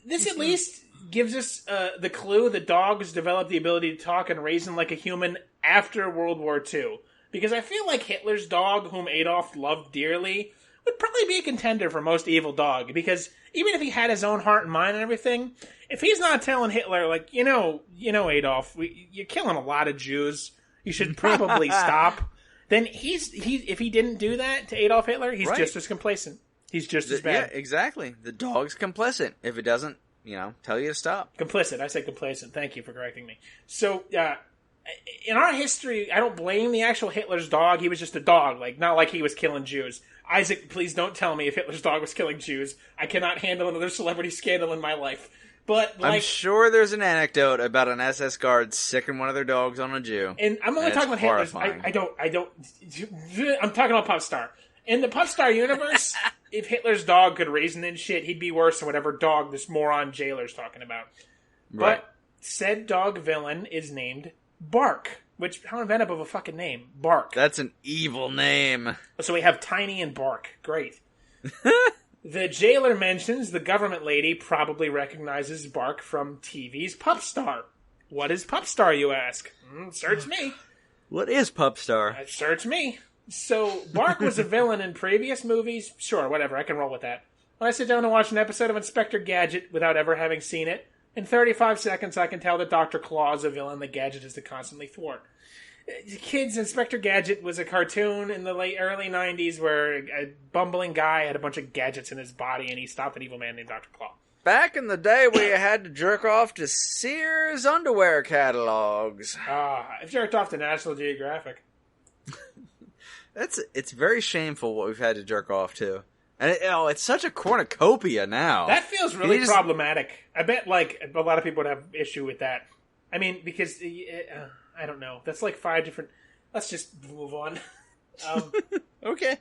This at least gives us the clue that dogs developed the ability to talk and reason like a human after World War II. Because I feel like Hitler's dog, whom Adolf loved dearly, would probably be a contender for most evil dog. Because even if he had his own heart and mind and everything, if he's not telling Hitler, you know, Adolf, you're killing a lot of Jews, you should probably stop. Then if he didn't do that to Adolf Hitler, he's just as complacent. He's just as bad. Yeah, exactly. The dog's complicit if it doesn't, tell you to stop. Complicit. I said complacent. Thank you for correcting me. So, in our history, I don't blame the actual Hitler's dog. He was just a dog. Not like he was killing Jews. Isaac, please don't tell me if Hitler's dog was killing Jews. I cannot handle another celebrity scandal in my life. But I'm sure there's an anecdote about an SS guard sicking one of their dogs on a Jew. And I'm only talking about Hitler's. I don't. I'm talking about Pup Star. In the Pup Star universe, if Hitler's dog could reason and shit, he'd be worse than whatever dog this moron jailer's talking about. Right. But said dog villain is named Bark. Which, how inventive of a fucking name. Bark. That's an evil name. So we have Tiny and Bark. Great. The jailer mentions the government lady probably recognizes Bark from TV's Pup Star. What is Pup Star, you ask? Search me. What is Pup Star? Search me. So, Bark was a villain in previous movies? Sure, whatever, I can roll with that. When I sit down and watch an episode of Inspector Gadget without ever having seen it, in 35 seconds I can tell that Dr. Claw is a villain that Gadget is to constantly thwart. Kids, Inspector Gadget was a cartoon in the early 90s where a bumbling guy had a bunch of gadgets in his body and he stopped an evil man named Dr. Claw. Back in the day where you had to jerk off to Sears underwear catalogs. I've jerked off to National Geographic. It's very shameful what we've had to jerk off to. And it's such a cornucopia now. That feels really problematic. I bet, a lot of people would have issue with that. I mean, because... I don't know. That's 5 different... Let's just move on. Okay.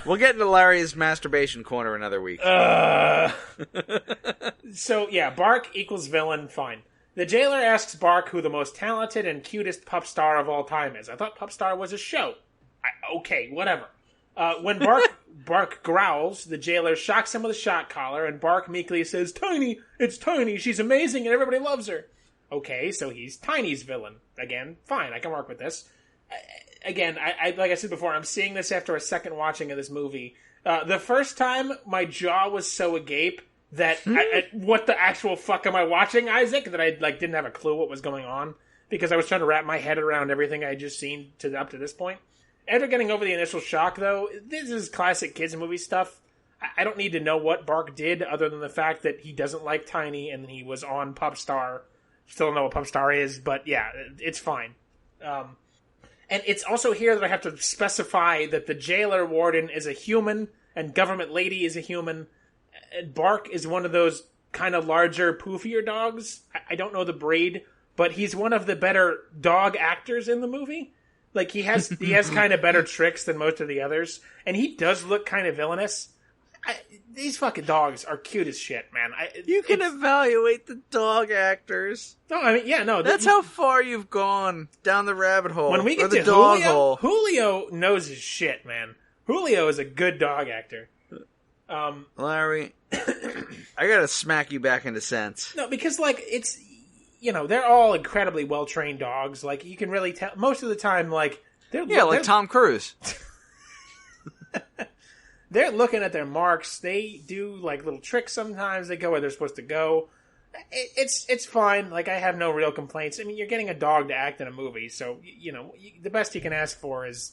We'll get into Larry's masturbation corner another week. So, yeah, Bark equals villain, fine. The jailer asks Bark who the most talented and cutest pup star of all time is. I thought Pup Star was a show. Okay, whatever. When Bark growls, the jailer shocks him with a shock collar, and Bark meekly says, "Tiny! It's Tiny! She's amazing and everybody loves her!" Okay, so he's Tiny's villain. Again, fine, I can work with this. Again, I like I said before, I'm seeing this after a second watching of this movie. The first time, my jaw was so agape that what the actual fuck am I watching, Isaac? That I didn't have a clue what was going on because I was trying to wrap my head around everything I had just seen up to this point. After getting over the initial shock, though, this is classic kids movie stuff. I don't need to know what Bark did other than the fact that he doesn't like Tiny and he was on Pup Star. Still don't know what Pup Star is, but yeah, it's fine. And it's also here that I have to specify that the jailer warden is a human and government lady is a human. Bark is one of those kind of larger, poofier dogs. I don't know the breed, but he's one of the better dog actors in the movie. He has kind of better tricks than most of the others, and he does look kind of villainous. These fucking dogs are cute as shit, man. You can evaluate the dog actors. No, I mean, yeah, no. That's how far you've gone down the rabbit hole. When we get to Julio knows his shit, man. Julio is a good dog actor. Larry, I gotta smack you back into sense. No, because, it's... they're all incredibly well-trained dogs. You can really tell... Most of the time, they're... Yeah, Tom Cruise. they're looking at their marks. They do like little tricks sometimes. They go where they're supposed to go. It's fine. Like, I have no real complaints. I mean, you're getting a dog to act in a movie, so, the best you can ask for is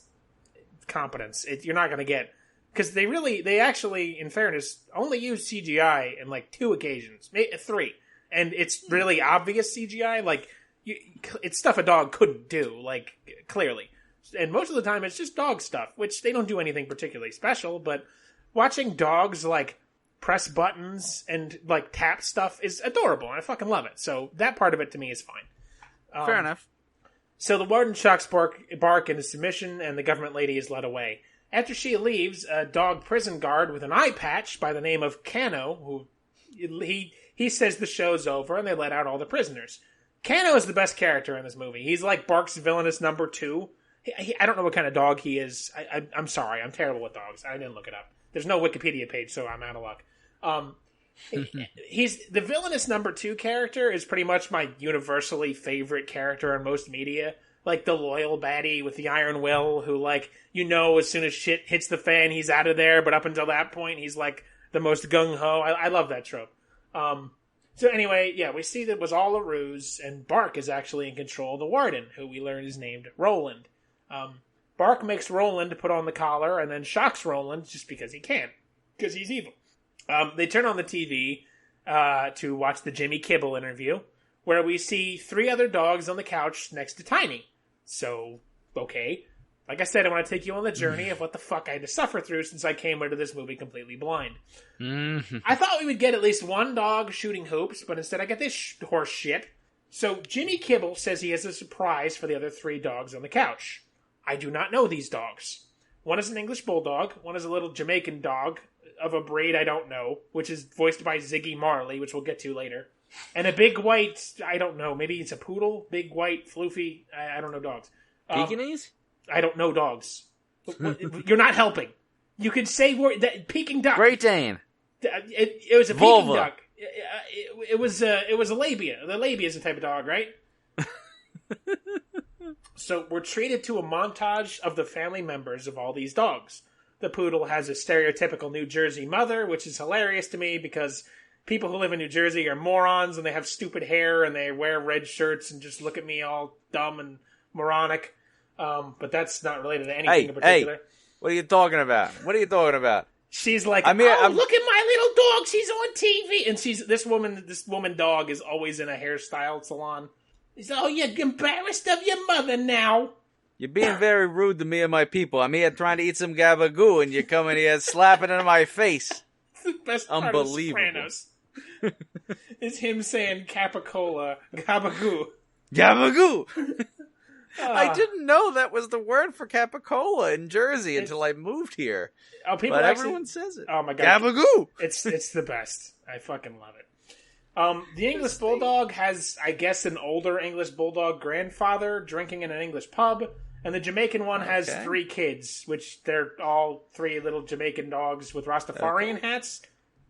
competence. You're not going to get... Because they actually, in fairness, only use CGI in, like, 2 occasions. Maybe 3. And it's really obvious CGI. Like, it's stuff a dog couldn't do, like, clearly. And most of the time, it's just dog stuff, which they don't do anything particularly special, but watching dogs, like, press buttons and, like, tap stuff is adorable, and I fucking love it. So that part of it, to me, is fine. Fair enough. So the warden shocks Bark into submission, and the government lady is led away. After she leaves, a dog prison guard with an eye patch by the name of Cano, who he says the show's over, and they let out all the prisoners. Cano is the best character in this movie. He's like Bark's villainous number 2. I don't know what kind of dog he is. I'm sorry, I'm terrible with dogs. I didn't look it up. There's no Wikipedia page, so I'm out of luck. He's the villainous number 2 character is pretty much my universally favorite character in most media. Like the loyal baddie with the iron will who, like, as soon as shit hits the fan, he's out of there. But up until that point, he's like the most gung-ho. I love that trope. So anyway, yeah, we see that it was all a ruse, and Bark is actually in control of the warden, who we learn is named Roland. Bark makes Roland put on the collar and then shocks Roland just because he can. Because he's evil. They turn on the TV to watch the Jimmy Kibble interview, where we see 3 other dogs on the couch next to Tiny. So, okay. Like I said, I want to take you on the journey of what the fuck I had to suffer through since I came into this movie completely blind. I thought we would get at least 1 dog shooting hoops, but instead I get this horse shit. So Jimmy Kibble says he has a surprise for the other 3 dogs on the couch. I do not know these dogs. One is an English bulldog, one is a little Jamaican dog of a breed I don't know, which is voiced by Ziggy Marley, which we'll get to later. And a big white, I don't know, maybe it's a poodle, big white, floofy, I don't know dogs. Pekingese? I don't know dogs. You're not helping. You could say that Peking duck. Great Dane. It was a Vulva. Peking duck. It was a labia. The labia is a type of dog, right? So we're treated to a montage of the family members of all these dogs. The poodle has a stereotypical New Jersey mother, which is hilarious to me because people who live in New Jersey are morons and they have stupid hair and they wear red shirts and just look at me all dumb and moronic. But that's not related to anything in particular. Hey, what are you talking about? What are you talking about? She's like, I'm look at my little dog. She's on TV. And this woman dog is always in a hairstyle salon. He's like, oh, you're embarrassed of your mother now. You're being very rude to me and my people. I'm here trying to eat some gabagoo, and you're coming here slapping it in my face. The best Unbelievable. Part of Sopranos is him saying Capicola, gabagoo. Gabagoo! I didn't know that was the word for capicola in Jersey until I moved here. Oh, but everyone says it. Oh my god, gabagoo! It's the best. I fucking love it. The English Bulldog has, I guess, an older English Bulldog grandfather drinking in an English pub, and the Jamaican one has 3 kids, which they're all 3 little Jamaican dogs with Rastafarian hats.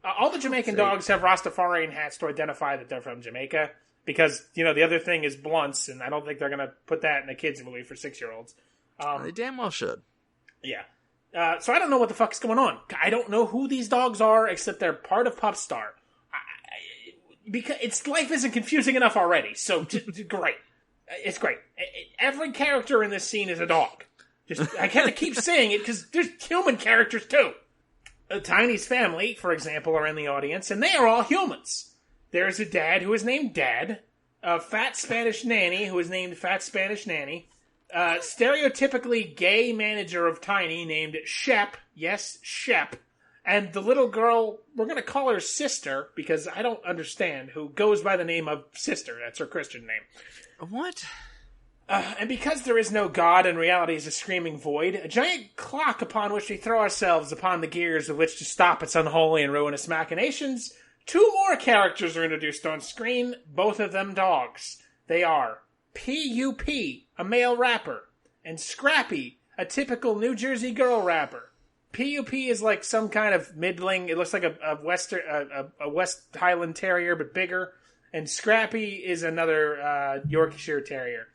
All the Jamaican dogs have Rastafarian hats to identify that they're from Jamaica. Because, the other thing is blunts, and I don't think they're going to put that in a kid's movie for 6-year-olds. They damn well should. Yeah. So I don't know what the fuck's going on. I don't know who these dogs are, except they're part of Popstar. Because life isn't confusing enough already, so great. It's great. Every character in this scene is a dog. I can't keep saying it, because there's human characters, too. Tiny's family, for example, are in the audience, and they are all humans. There's a dad who is named Dad, a fat Spanish nanny who is named Fat Spanish Nanny, a stereotypically gay manager of Tiny named Shep, yes, Shep, and the little girl, we're going to call her Sister, because I don't understand, who goes by the name of Sister. That's her Christian name. What? And because there is no God and reality is a screaming void, a giant clock upon which we throw ourselves upon the gears of which to stop its unholy and ruinous machinations, 2 more characters are introduced on screen, both of them dogs. They are P.U.P., a male rapper, and Scrappy, a typical New Jersey girl rapper. P.U.P. is like some kind of middling, it looks like a West Highland Terrier, but bigger. And Scrappy is another Yorkshire Terrier.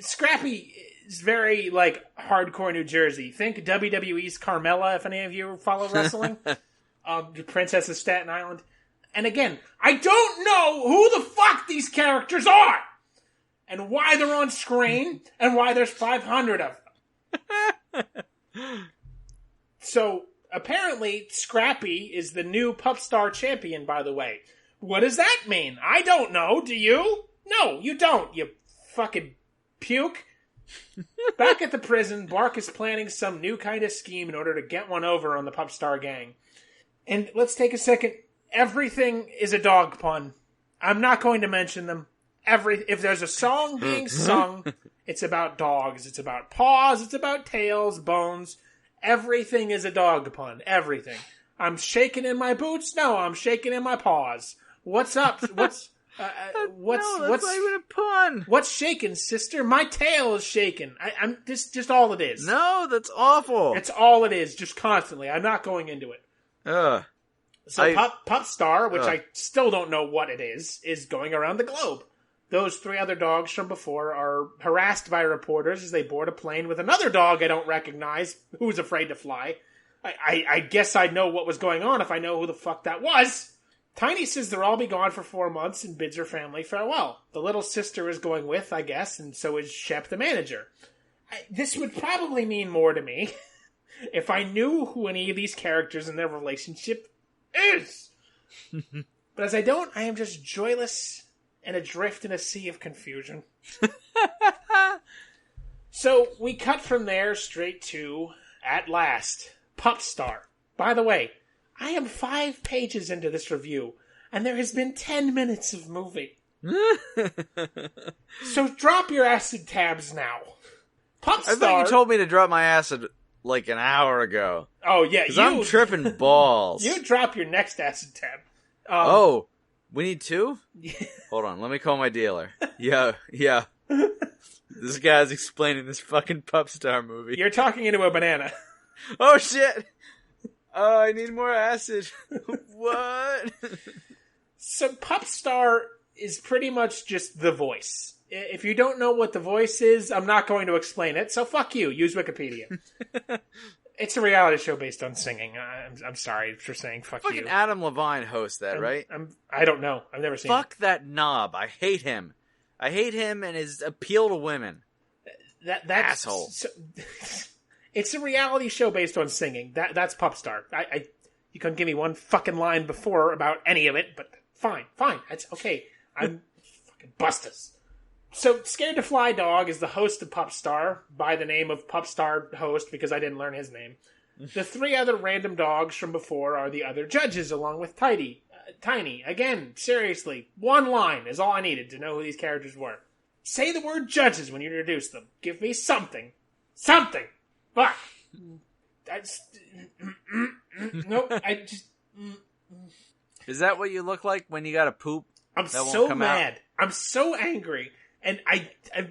Scrappy, is very, like, hardcore New Jersey. Think WWE's Carmella, if any of you follow wrestling. The Princess of Staten Island. And again, I don't know who the fuck these characters are! And why they're on screen, and why there's 500 of them. So, apparently, Scrappy is the new Pup Star champion, by the way. What does that mean? I don't know. Do you? No, you don't, you fucking puke. Back at the prison, Bark is planning some new kind of scheme in order to get one over on the Pup Star gang. And let's take a second. Everything is a dog pun. I'm not going to mention them. If there's a song being sung, it's about dogs. It's about paws. It's about tails, bones. Everything is a dog pun. Everything. I'm shaking in my boots. No, I'm shaking in my paws. What's up? What's not even a pun. What's shaking, sister? My tail is shaking. I'm just all it is. No, that's awful. It's all it is, just constantly. I'm not going into it. So Pup Star, which I still don't know what it is going around the globe. Those 3 other dogs from before are harassed by reporters as they board a plane with another dog I don't recognize, who's afraid to fly. I guess I'd know what was going on if I know who the fuck that was. Tiny says they'll all be gone for 4 months and bids her family farewell. The little sister is going with, I guess, and so is Shep the manager. This would probably mean more to me if I knew who any of these characters and their relationship is. But as I don't, I am just joyless and adrift in a sea of confusion. So we cut from there straight to, at last, Pup Star. By the way, I am 5 pages into this review, and there has been 10 minutes of movie. So drop your acid tabs now. Pup Star... I thought you told me to drop my acid like an hour ago. Oh, yeah. Because I'm tripping balls. You drop your next acid tab. We need 2? Hold on, let me call my dealer. Yeah. This guy's explaining this fucking Pup Star movie. You're talking into a banana. Oh, shit! I need more acid. What? So Pup Star is pretty much just The Voice. If you don't know what The Voice is, I'm not going to explain it, so fuck you. Use Wikipedia. It's a reality show based on singing. I'm sorry for saying fuck fucking you. Adam Levine hosts that, right? I don't know. I've never seen it. Fuck that knob. I hate him. I hate him and his appeal to women. That's asshole. It's a reality show based on singing. That's Pup Star. You couldn't give me one fucking line before about any of it, but fine. That's okay. I'm fucking bustas. So, Scared to Fly Dog is the host of Pup Star, by the name of Pup Star host, because I didn't learn his name. The 3 other random dogs from before are the other judges, along with Tiny. Again, seriously, 1 line is all I needed to know who these characters were. Say the word judges when you introduce them. Give me something. Something! Fuck! Nope, I just... Is that what you look like when you gotta poop? I'm so mad. I'm so angry. And I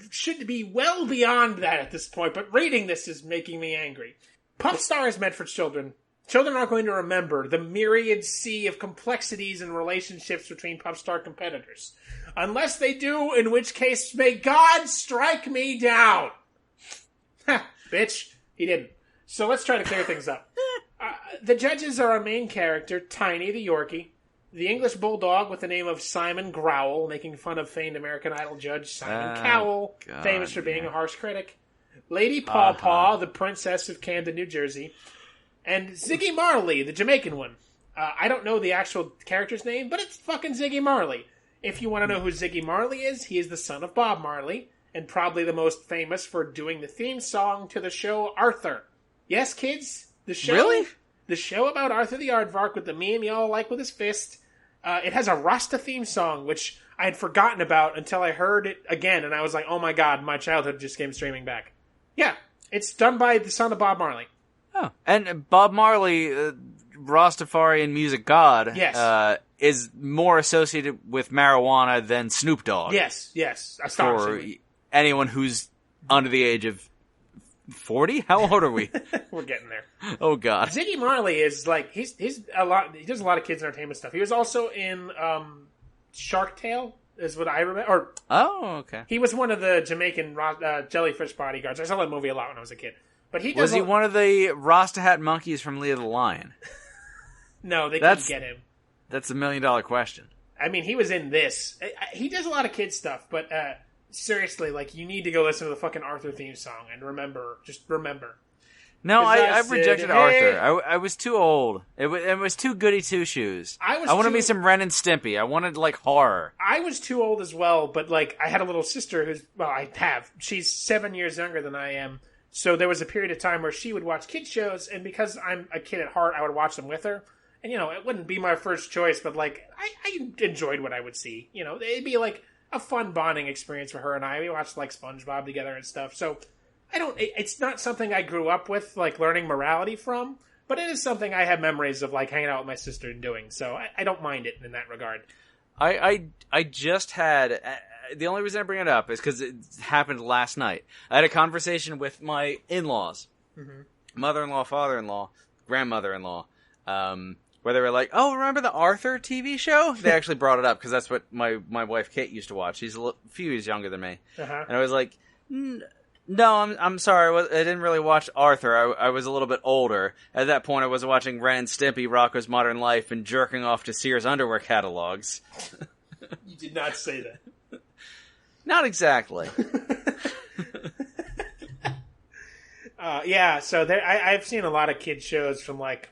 should be well beyond that at this point, but reading this is making me angry. Pup Star is meant for children. Children aren't going to remember the myriad sea of complexities and relationships between Pup Star competitors. Unless they do, in which case, may God strike me down! Ha, bitch. He didn't. So let's try to clear things up. The judges are our main character, Tiny the Yorkie, the English Bulldog with the name of Simon Growl, making fun of famed American Idol judge Simon Cowell, famous for being a harsh critic, Lady Paw Paw, the Princess of Camden, New Jersey, and Ziggy Marley, the Jamaican one. I don't know the actual character's name, but it's fucking Ziggy Marley. If you want to know who Ziggy Marley is, he is the son of Bob Marley, and probably the most famous for doing the theme song to the show Arthur. Yes, kids? The show... Really? The show about Arthur the Aardvark with the meme y'all like with his fist. It has a Rasta theme song, which I had forgotten about until I heard it again, and I was like, oh my god, my childhood just came streaming back. Yeah, it's done by the son of Bob Marley. Oh, and Bob Marley, Rastafarian music god, yes. Is more associated with marijuana than Snoop Dogg. Yes, astonishing. For anyone who's under the age of 40? How old are we? We're getting there. Oh god. Ziggy Marley is like he's a lot. He does a lot of kids entertainment stuff. He was also in Shark Tale. is what I remember. Or Oh, okay. he was one of the Jamaican jellyfish bodyguards. I saw that movie a lot when I was a kid. But he Was he one of the Rasta Hat monkeys from Leah the Lion? No, they couldn't get him. That's a $1 million question. I mean, he was in this. He does a lot of kid stuff, but seriously, like, you need to go listen to the fucking Arthur theme song and just remember. No, I've rejected Arthur. I was too old. It was too goody two shoes. I wanted me some Ren and Stimpy. I wanted, like, horror. I was too old as well, but, like, I had a little sister who's, well, I have. She's 7 years younger than I am. So there was a period of time where she would watch kid shows, and because I'm a kid at heart, I would watch them with her. And, it wouldn't be my first choice, but, like, I enjoyed what I would see. It'd be, like, a fun bonding experience for her and I. We watched, like, SpongeBob together and stuff. So it's not something I grew up with, like, learning morality from, but it is something I have memories of, like, hanging out with my sister and doing. So I don't mind it in that regard. I just had... the only reason I bring it up is because it happened last night. I had a conversation with my in-laws, mother-in-law, father-in-law, grandmother-in-law, where they were like, "Oh, remember the Arthur TV show?" They actually brought it up because that's what my wife Kate used to watch. She's a few years younger than me, and I was like, "No, I'm sorry, I didn't really watch Arthur. I was a little bit older at that point. I was watching Ren and Stimpy, Rocko's Modern Life, and jerking off to Sears underwear catalogs." You did not say that. Not exactly. Yeah, so I've seen a lot of kid shows from, like,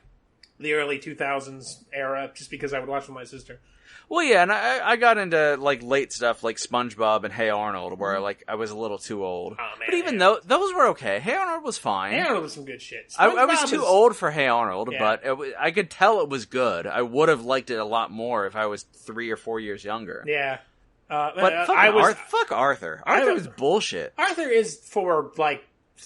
the early 2000s era, just because I would watch with my sister. Well, yeah, and I got into, like, late stuff, like SpongeBob and Hey Arnold, where, like, I was a little too old. Oh, man. But even though, those were okay. Hey Arnold was fine. Hey Arnold was some good shit. I was too old for Hey Arnold, but I could tell it was good. I would have liked it a lot more if I was 3 or 4 years younger. Yeah. But fuck Arthur. Arthur was bullshit. Arthur is for, like,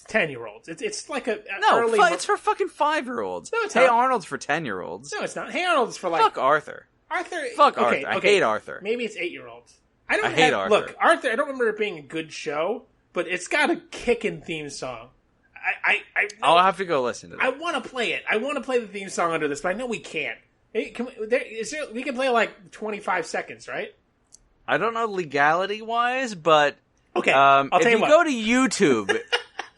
10-year-olds. It's like it's for fucking 5-year-olds. No, it's Hey not. Arnold's for 10-year-olds. No, it's not. Hey Arnold's for, like... Fuck Arthur. Fuck Arthur. I hate Arthur. Maybe it's 8-year-olds. I hate Arthur. Look, Arthur, I don't remember it being a good show, but it's got a kickin' theme song. I'll have to go listen to that. I want to play it. I want to play the theme song under this, but I know we can't. Hey, we can play, like, 25 seconds, right? I don't know legality-wise, but... Okay, I'll tell you what. If you go to YouTube,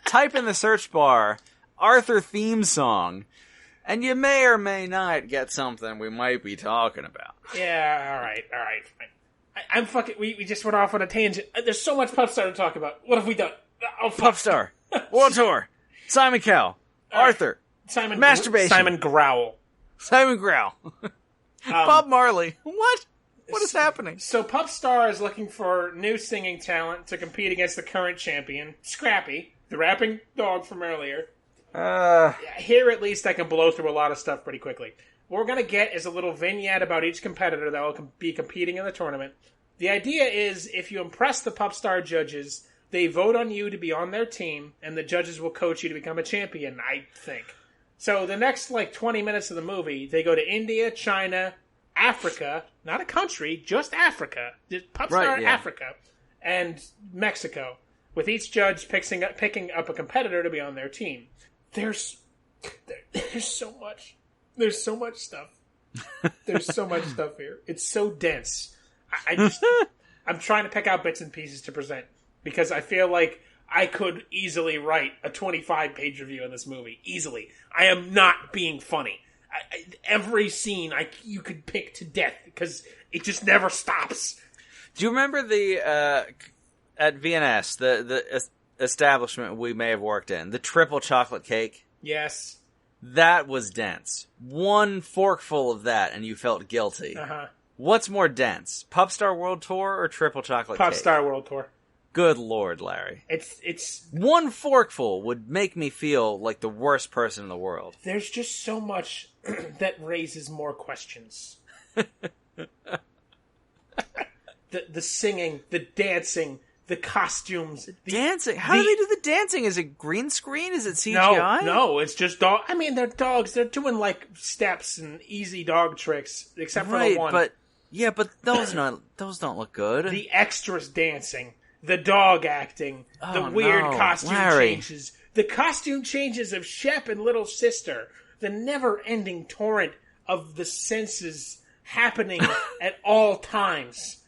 type in the search bar, Arthur theme song, and you may or may not get something we might be talking about. Yeah, alright, fine. I'm fucking... We just went off on a tangent. There's so much Pup Star to talk about. What have we done? Oh, Pup Star. World Tour. Simon Cowell. Arthur. Simon Masturbation. Simon Growl. Simon Growl. Bob Marley. What? What is happening? So Pup Star is looking for new singing talent to compete against the current champion, Scrappy, the rapping dog from earlier. Here, at least, I can blow through a lot of stuff pretty quickly. What we're going to get is a little vignette about each competitor that will be competing in the tournament. The idea is, if you impress the Pup Star judges, they vote on you to be on their team, and the judges will coach you to become a champion, I think. So the next, 20 minutes of the movie, they go to India, China, Africa, not a country, just Africa, Pup Star Africa, and Mexico, with each judge picking up a competitor to be on their team. There's so much. There's so much stuff. There's so much stuff here. It's so dense. I'm trying to pick out bits and pieces to present, because I feel like I could easily write a 25-page review of this movie. Easily. I am not being funny. Every scene you could pick to death, because it just never stops. Do you remember at VNS, the establishment we may have worked in, the triple chocolate cake? Yes. That was dense. One forkful of that and you felt guilty. Uh-huh. What's more dense? Pup Star World Tour or triple chocolate cake? Pup Star World Tour. Good Lord, Larry. It's one forkful would make me feel like the worst person in the world. There's just so much that raises more questions. The singing, the dancing, the costumes. Dancing? How do they do the dancing? Is it green screen? Is it CGI? No, it's just dog. I mean, they're dogs. They're doing steps and easy dog tricks, except for the one. But those don't look good. The extras dancing. The dog acting, the weird costume changes, the costume changes of Shep and Little Sister, the never-ending torrent of the senses happening at all times.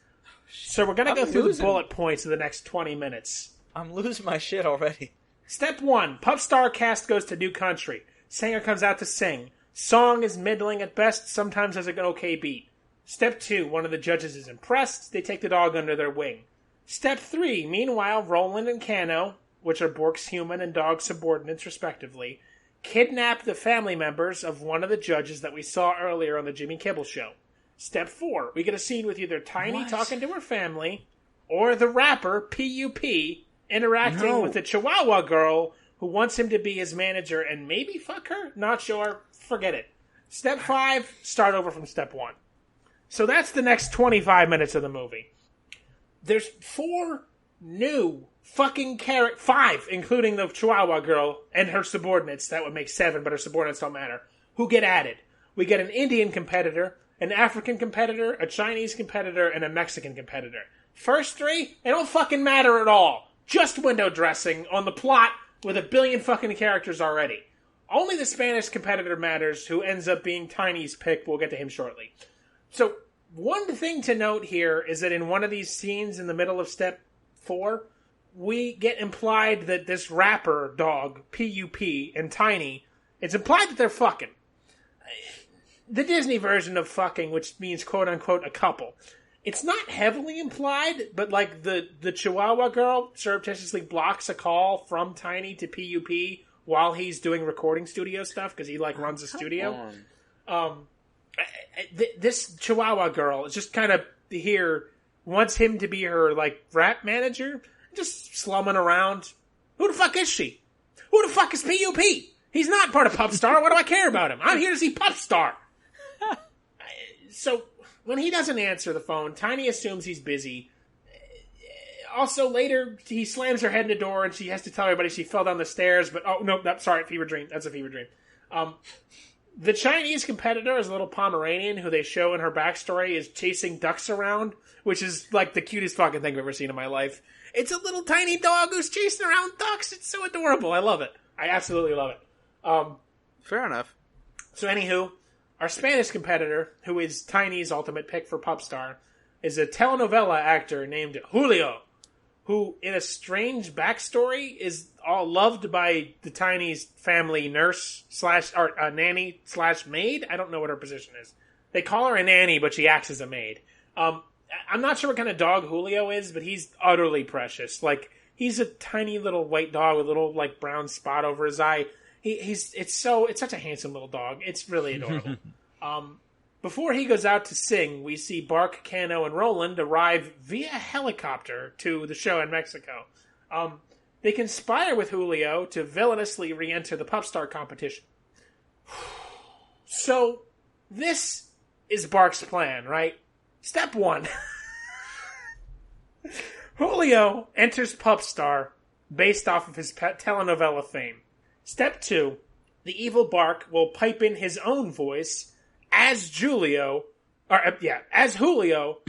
So we're going to go through the bullet points of the next 20 minutes. I'm losing my shit already. Step 1. Pup star cast goes to new country. Singer comes out to sing. Song is middling at best, sometimes has an okay beat. Step 2. One of the judges is impressed. They take the dog under their wing. Step 3. Meanwhile, Roland and Cano, which are Bork's human and dog subordinates respectively, kidnap the family members of one of the judges that we saw earlier on the Jimmy Kimmel Show. Step 4. We get a scene with either Tiny talking to her family or the rapper, P.U.P., interacting with the Chihuahua girl who wants him to be his manager and maybe fuck her? Not sure. Forget it. Step 5, start over from step 1. So that's the next 25 minutes of the movie. There's 4 new fucking characters, 5, including the Chihuahua girl and her subordinates. That would make 7, but her subordinates don't matter. Who get added? We get an Indian competitor, an African competitor, a Chinese competitor, and a Mexican competitor. First 3, they don't fucking matter at all. Just window dressing on the plot with a billion fucking characters already. Only the Spanish competitor matters, who ends up being Tiny's pick. We'll get to him shortly. So, one thing to note here is that in one of these scenes in the middle of step 4, we get implied that this rapper dog, P.U.P., and Tiny, it's implied that they're fucking. The Disney version of fucking, which means quote-unquote a couple. It's not heavily implied, but like the Chihuahua girl surreptitiously blocks a call from Tiny to P.U.P. while he's doing recording studio stuff, because he like runs a studio. This Chihuahua girl is just kind of here, wants him to be her like rap manager, just slumming around. Who the fuck is she? Who the fuck is P.U.P.? He's not part of Pup Star. What do I care about him? I'm here to see Pup Star. So when he doesn't answer the phone, Tiny assumes he's busy. Also, later, he slams her head in the door and she has to tell everybody she fell down the stairs, but oh, no, sorry, fever dream. That's a fever dream. The Chinese competitor is a little Pomeranian who they show in her backstory is chasing ducks around, which is like the cutest fucking thing I've ever seen in my life. It's a little tiny dog who's chasing around ducks. It's so adorable. I love it. I absolutely love it. Fair enough. So anywho, our Spanish competitor, who is Tiny's ultimate pick for Pup Star, is a telenovela actor named Julio, who, in a strange backstory, is all loved by the Tiny's family nurse / nanny / maid. I don't know what her position is. They call her a nanny, but she acts as a maid. I'm not sure what kind of dog Julio is, but he's utterly precious. Like, he's a tiny little white dog with a little like brown spot over his eye. It's such a handsome little dog. It's really adorable. Before he goes out to sing, we see Bark, Cano, and Roland arrive via helicopter to the show in Mexico. They conspire with Julio to villainously re-enter the Pup Star competition. So, this is Bark's plan, right? Step 1. Julio enters Pup Star based off of his telenovela fame. Step 2. The evil Bark will pipe in his own voice as Julio, as Julio,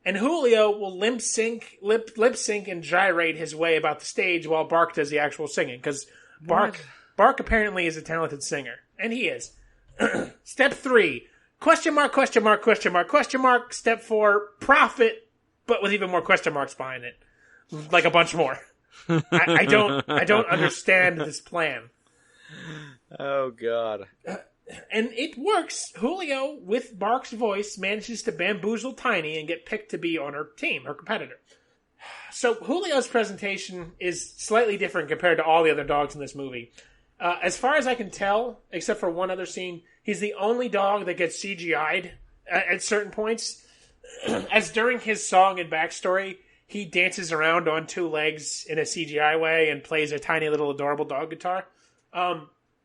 and Julio will lip sync and gyrate his way about the stage while Bark does the actual singing, because Bark apparently is a talented singer, and he is. Step 3, question mark, question mark, question mark, question mark. Step 4, profit, but with even more question marks behind it, like a bunch more. I don't understand this plan. Oh God. And it works. Julio, with Bark's voice, manages to bamboozle Tiny and get picked to be on her team, her competitor. So Julio's presentation is slightly different compared to all the other dogs in this movie. As far as I can tell, except for one other scene, he's the only dog that gets CGI'd at certain points. As during his song and backstory, he dances around on 2 legs in a CGI way and plays a tiny little adorable dog guitar.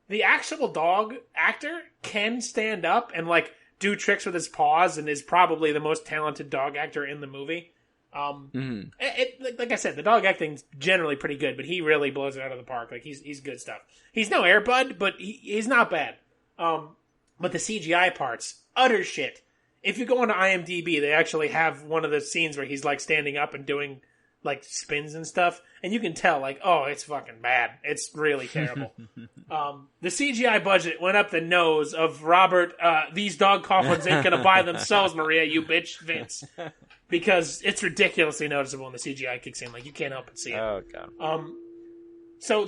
The actual dog actor can stand up and like do tricks with his paws and is probably the most talented dog actor in the movie. Like I said, the dog acting's generally pretty good, but he really blows it out of the park. Like he's good stuff. He's no Air Bud, but he's not bad. But the CGI parts, utter shit. If you go onto IMDb, they actually have one of the scenes where he's like standing up and doing like spins and stuff, and you can tell like, oh, it's fucking bad. It's really terrible. The CGI budget went up the nose of Robert. These dog coffins ain't gonna buy themselves, Maria, you bitch, Vince. because it's ridiculously noticeable when the CGI kicks in. Like, you can't help but see it. Oh, God. So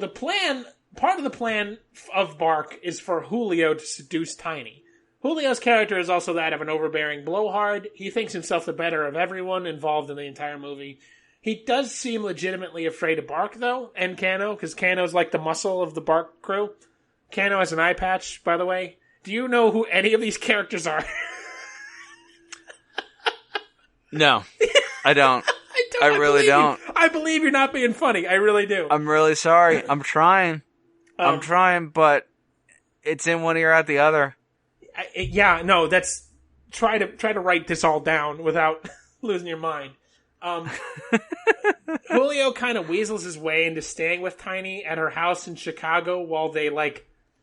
part of the plan of Bark is for Julio to seduce Tiny. Julio's character is also that of an overbearing blowhard. He thinks himself the better of everyone involved in the entire movie. He does seem legitimately afraid of Bark, though, and Kano, because Kano's like the muscle of the Bark crew. Kano has an eye patch, by the way. Do you know who any of these characters are? No, I don't. I really don't. I believe you're not being funny. I really do. I'm really sorry. I'm trying. I'm trying, but it's in one ear out the other. That's try to write this all down without losing your mind. Julio kind of weasels his way into staying with Tiny at her house in Chicago while they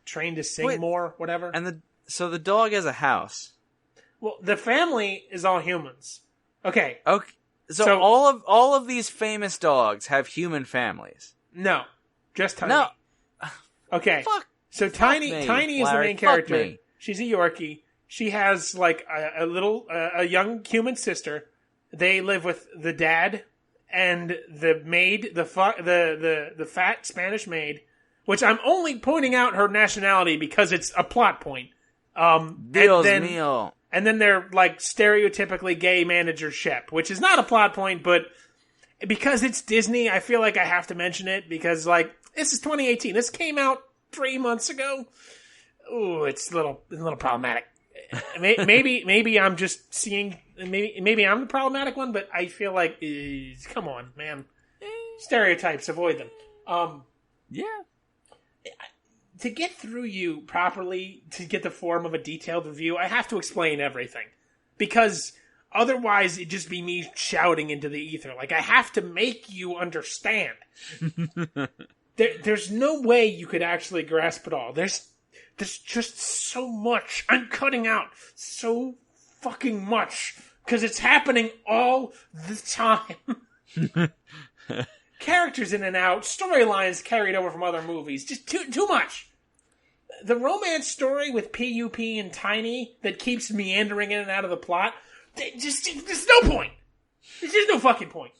train to sing more, whatever. And so the dog has a house. Well, the family is all humans. Okay. So all of these famous dogs have human families. No, just Tiny. No. Okay. So Tiny is the main character. She's a Yorkie. She has a young human sister. They live with the dad and the maid, the fat Spanish maid, which I'm only pointing out her nationality because it's a plot point. Dios mío. And then they're stereotypically gay manager Shep, which is not a plot point, but because it's Disney, I feel like I have to mention it because this is 2018. This came out 3 months ago. Ooh, it's a little problematic. Maybe I'm just seeing. Maybe I'm the problematic one, but I feel like, come on, man. Stereotypes, avoid them. Yeah. To get through you properly, to get the form of a detailed review, I have to explain everything. Because otherwise, it'd just be me shouting into the ether. I have to make you understand. There's no way you could actually grasp it all. There's just so much. I'm cutting out so fucking much. Because it's happening all the time. Characters in and out, storylines carried over from other movies. Just too much. The romance story with PUP and Tiny that keeps meandering in and out of the plot, there's no point. There's just no fucking point.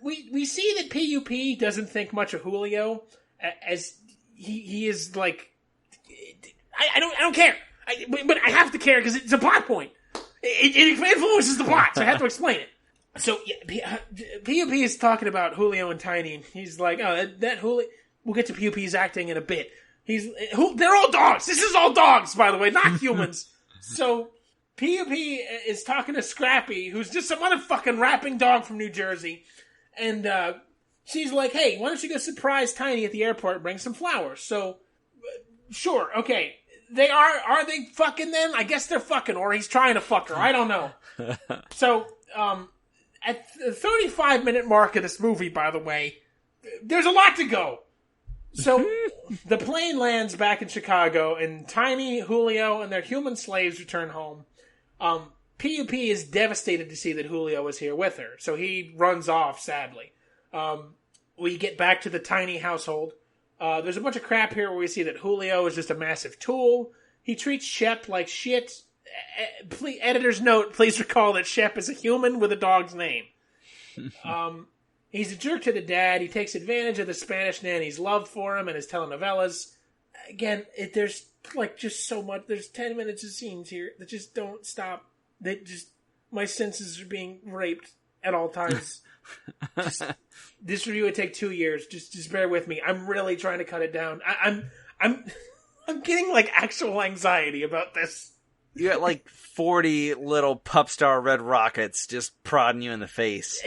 We see that PUP doesn't think much of Julio as he is I don't care. But I have to care because it's a plot point. It influences the plot, so I have to explain it. So, PUP is talking about Julio and Tiny, and he's like, oh, that Julio... We'll get to PUP's acting in a bit. They're all dogs! This is all dogs, by the way, not humans. So, PUP is talking to Scrappy, who's just some motherfucking rapping dog from New Jersey, and she's like, hey, why don't you go surprise Tiny at the airport and bring some flowers? So, sure, okay. Are they fucking then? I guess they're fucking, or he's trying to fuck her. I don't know. So, at the 35-minute mark of this movie, by the way, there's a lot to go. So, the plane lands back in Chicago, and Tiny, Julio, and their human slaves return home. PUP is devastated to see that Julio is here with her, so he runs off, sadly. We get back to the Tiny household. There's a bunch of crap here where we see that Julio is just a massive tool. He treats Shep like shit. Editor's note, please recall that Shep is a human with a dog's name. He's a jerk to the dad. He takes advantage of the Spanish nanny's love for him and his telenovelas. Again, there's just so much. There's 10 minutes of scenes here that just don't stop. My senses are being raped at all times. This review would take 2 years. Just bear with me. I'm really trying to cut it down. I'm getting actual anxiety about this. You got 40 little pup star red rockets just prodding you in the face.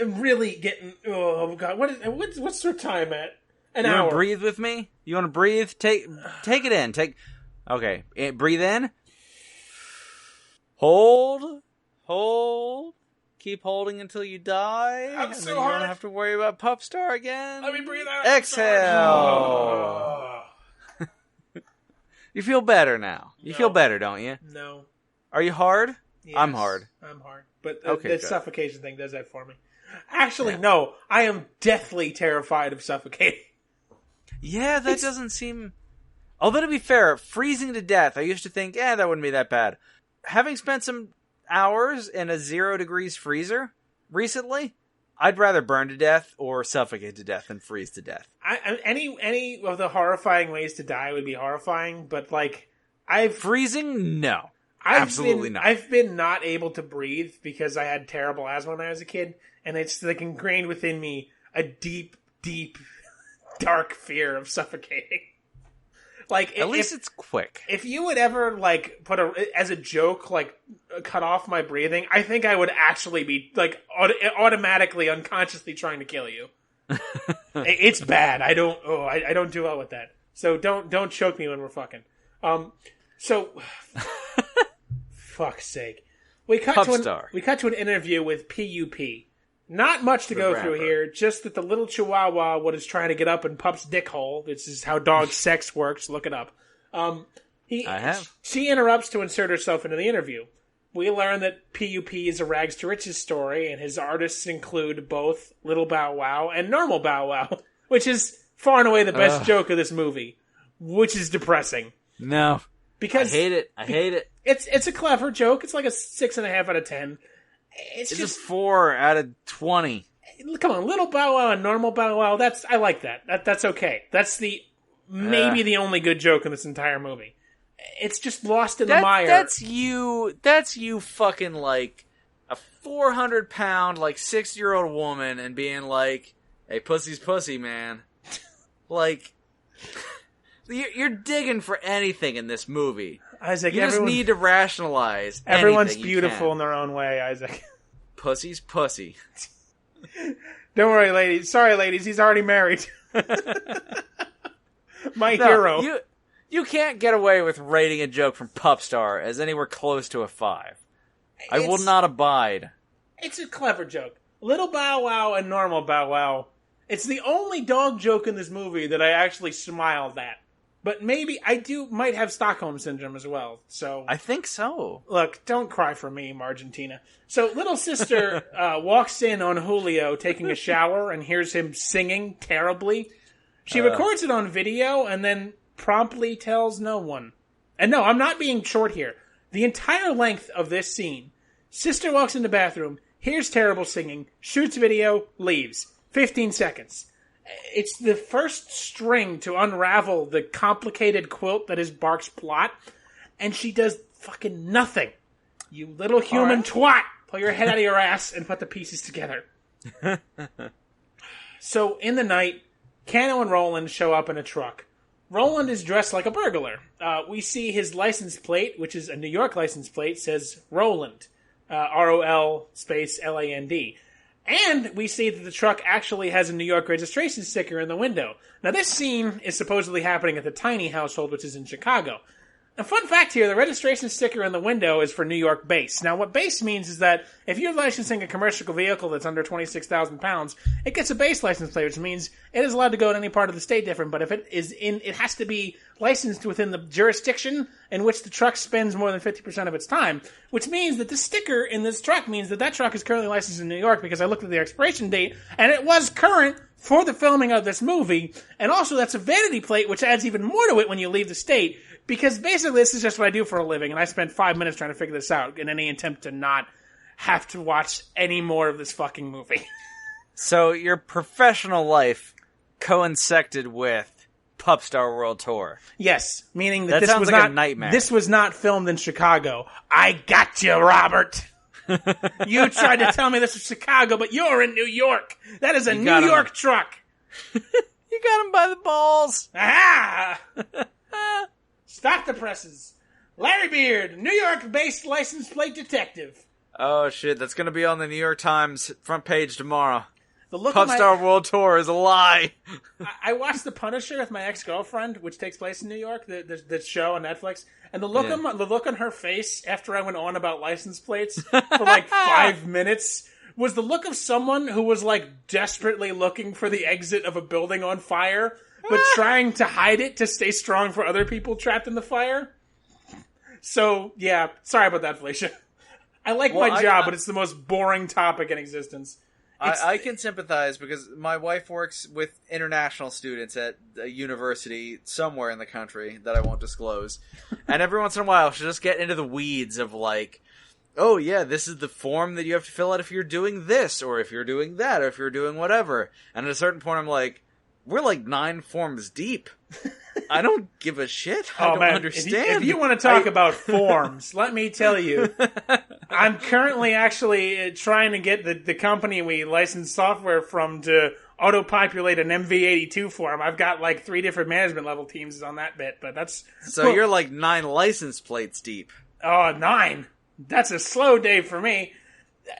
I'm really getting. Oh god, what's their time at? An hour. You want to breathe with me? You want to breathe? Take it in. Okay. Breathe in. Hold. Keep holding until you die. I'm so you hard. don't have to worry about pup star again. Let me breathe out. Exhale. You feel better now. You feel better, don't you? No. Are you hard? Yes, I'm hard. But Okay, that good. suffocation thing does that for me. Actually, no. I am deathly terrified of suffocating. Yeah, that doesn't seem... Although, to be fair, freezing to death, I used to think, that wouldn't be that bad. Having spent some hours in a 0 degrees freezer recently, I'd rather burn to death or suffocate to death than freeze to death. Any of the horrifying ways to die would be horrifying, but like freezing, no, absolutely not. I've been not able to breathe because I had terrible asthma when I was a kid, and it's like ingrained within me a deep, deep, dark fear of suffocating. Like at least it's quick. If you would ever like as a joke, like cut off my breathing, I think I would actually be like automatically, unconsciously trying to kill you. It's bad. I don't do well with that. So don't choke me when we're fucking. So fuck's sake, we cut to an interview with PUP. Not much to go through here, just that the little chihuahua was trying to get up in Pup's dick hole. This is how dog sex works. Look it up. She interrupts to insert herself into the interview. We learn that PUP is a rags to riches story, and his artists include both Little Bow Wow and Normal Bow Wow, which is far and away the best joke of this movie, which is depressing. No. Because I hate it. It's a clever joke. It's like a 6.5 out of 10. It's just 4 out of 20. Come on, Little Bow Wow and Normal Bow Wow. I like that. That's okay. That's maybe the only good joke in this entire movie. It's just lost in the mire. That's you fucking like a 400-pound, like 6-year-old woman and being like, "Hey, pussy's pussy, man." Like, you're digging for anything in this movie. Isaac, you just need to rationalize. Everyone's beautiful in their own way, Isaac. Pussy's pussy. Don't worry, ladies. Sorry, ladies. He's already married. Hero. You can't get away with rating a joke from Pupstar as anywhere close to a 5. I will not abide. It's a clever joke. Little Bow Wow and Normal Bow Wow. It's the only dog joke in this movie that I actually smiled at. But maybe might have Stockholm Syndrome as well. So I think so. Look, don't cry for me, Argentina. So little sister walks in on Julio taking a shower and hears him singing terribly. She records it on video and then promptly tells no one. And no, I'm not being short here. The entire length of this scene, sister walks in the bathroom, hears terrible singing, shoots video, leaves. 15 seconds. It's the first string to unravel the complicated quilt that is Bark's plot, and she does fucking nothing. You little human twat! Pull your head out of your ass and put the pieces together. So, in the night, Cano and Roland show up in a truck. Roland is dressed like a burglar. We see his license plate, which is a New York license plate, says Roland. R-O-L space L-A-N-D. And we see that the truck actually has a New York registration sticker in the window. Now, this scene is supposedly happening at the Tiny household, which is in Chicago. A fun fact here, the registration sticker in the window is for New York base. Now, what base means is that if you're licensing a commercial vehicle that's under 26,000 pounds, it gets a base license plate, which means it is allowed to go to any part of the state different, but if it has to be licensed within the jurisdiction in which the truck spends more than 50% of its time, which means that the sticker in this truck means that truck is currently licensed in New York because I looked at the expiration date, and it was current for the filming of this movie, and also that's a vanity plate, which adds even more to it when you leave the state, because basically this is just what I do for a living, and I spent 5 minutes trying to figure this out in any attempt to not have to watch any more of this fucking movie. So your professional life coincided with Pupstar World Tour. Yes, meaning that this sounds was like not a nightmare. This was not filmed in Chicago. I got you, Robert. You tried to tell me this was Chicago, but you're in New York. That is a New York truck. You got him by the balls. Aha! Stop the presses. Larry Beard, New York-based license plate detective. Oh, shit. That's going to be on the New York Times front page tomorrow. The look Pupstar World Tour is a lie. I watched The Punisher with my ex-girlfriend, which takes place in New York, the show on Netflix. And the look on her face after I went on about license plates for like 5 minutes was the look of someone who was like desperately looking for the exit of a building on fire, but trying to hide it to stay strong for other people trapped in the fire. So, yeah, sorry about that, Felicia. I like my job, but it's the most boring topic in existence. I can sympathize because my wife works with international students at a university somewhere in the country that I won't disclose. And every once in a while, she'll just get into the weeds of, like, oh yeah, this is the form that you have to fill out if you're doing this, or if you're doing that, or if you're doing whatever. And at a certain point I'm like, we're like 9 forms deep. I don't give a shit. I don't understand. If you want to talk about forms, let me tell you, I'm currently actually trying to get the company we license software from to auto-populate an MV82 form. I've got like 3 different management level teams on that bit, but that's... So you're like 9 license plates deep. Oh, 9. That's a slow day for me.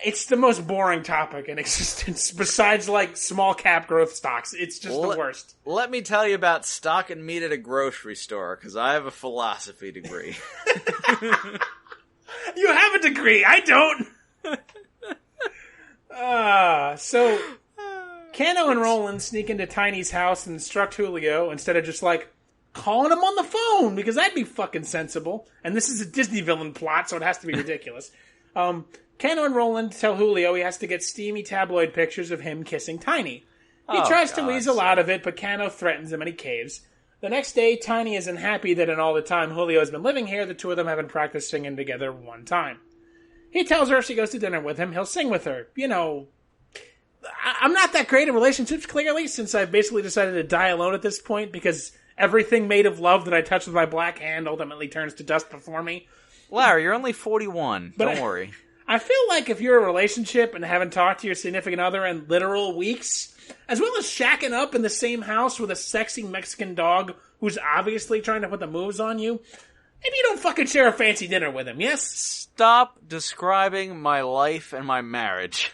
It's the most boring topic in existence, besides, like, small cap growth stocks. It's just the worst. Let me tell you about stock and meat at a grocery store, because I have a philosophy degree. You have a degree, I don't! So, Kano and Roland sneak into Tiny's house and instruct Julio, instead of just, like, calling him on the phone, because that'd be fucking sensible. And this is a Disney villain plot, so it has to be ridiculous. Kano and Roland tell Julio he has to get steamy tabloid pictures of him kissing Tiny. He tries to weasel out of it, but Kano threatens him and he caves. The next day, Tiny isn't happy that in all the time Julio has been living here, the two of them haven't practiced singing together one time. He tells her if she goes to dinner with him, he'll sing with her. You know, I'm not that great at relationships, clearly, since I've basically decided to die alone at this point, because everything made of love that I touch with my black hand ultimately turns to dust before me. Larry, you're only 41. Don't worry. I feel like if you're in a relationship and haven't talked to your significant other in literal weeks, as well as shacking up in the same house with a sexy Mexican dog who's obviously trying to put the moves on you, maybe you don't fucking share a fancy dinner with him, yes? Stop describing my life and my marriage.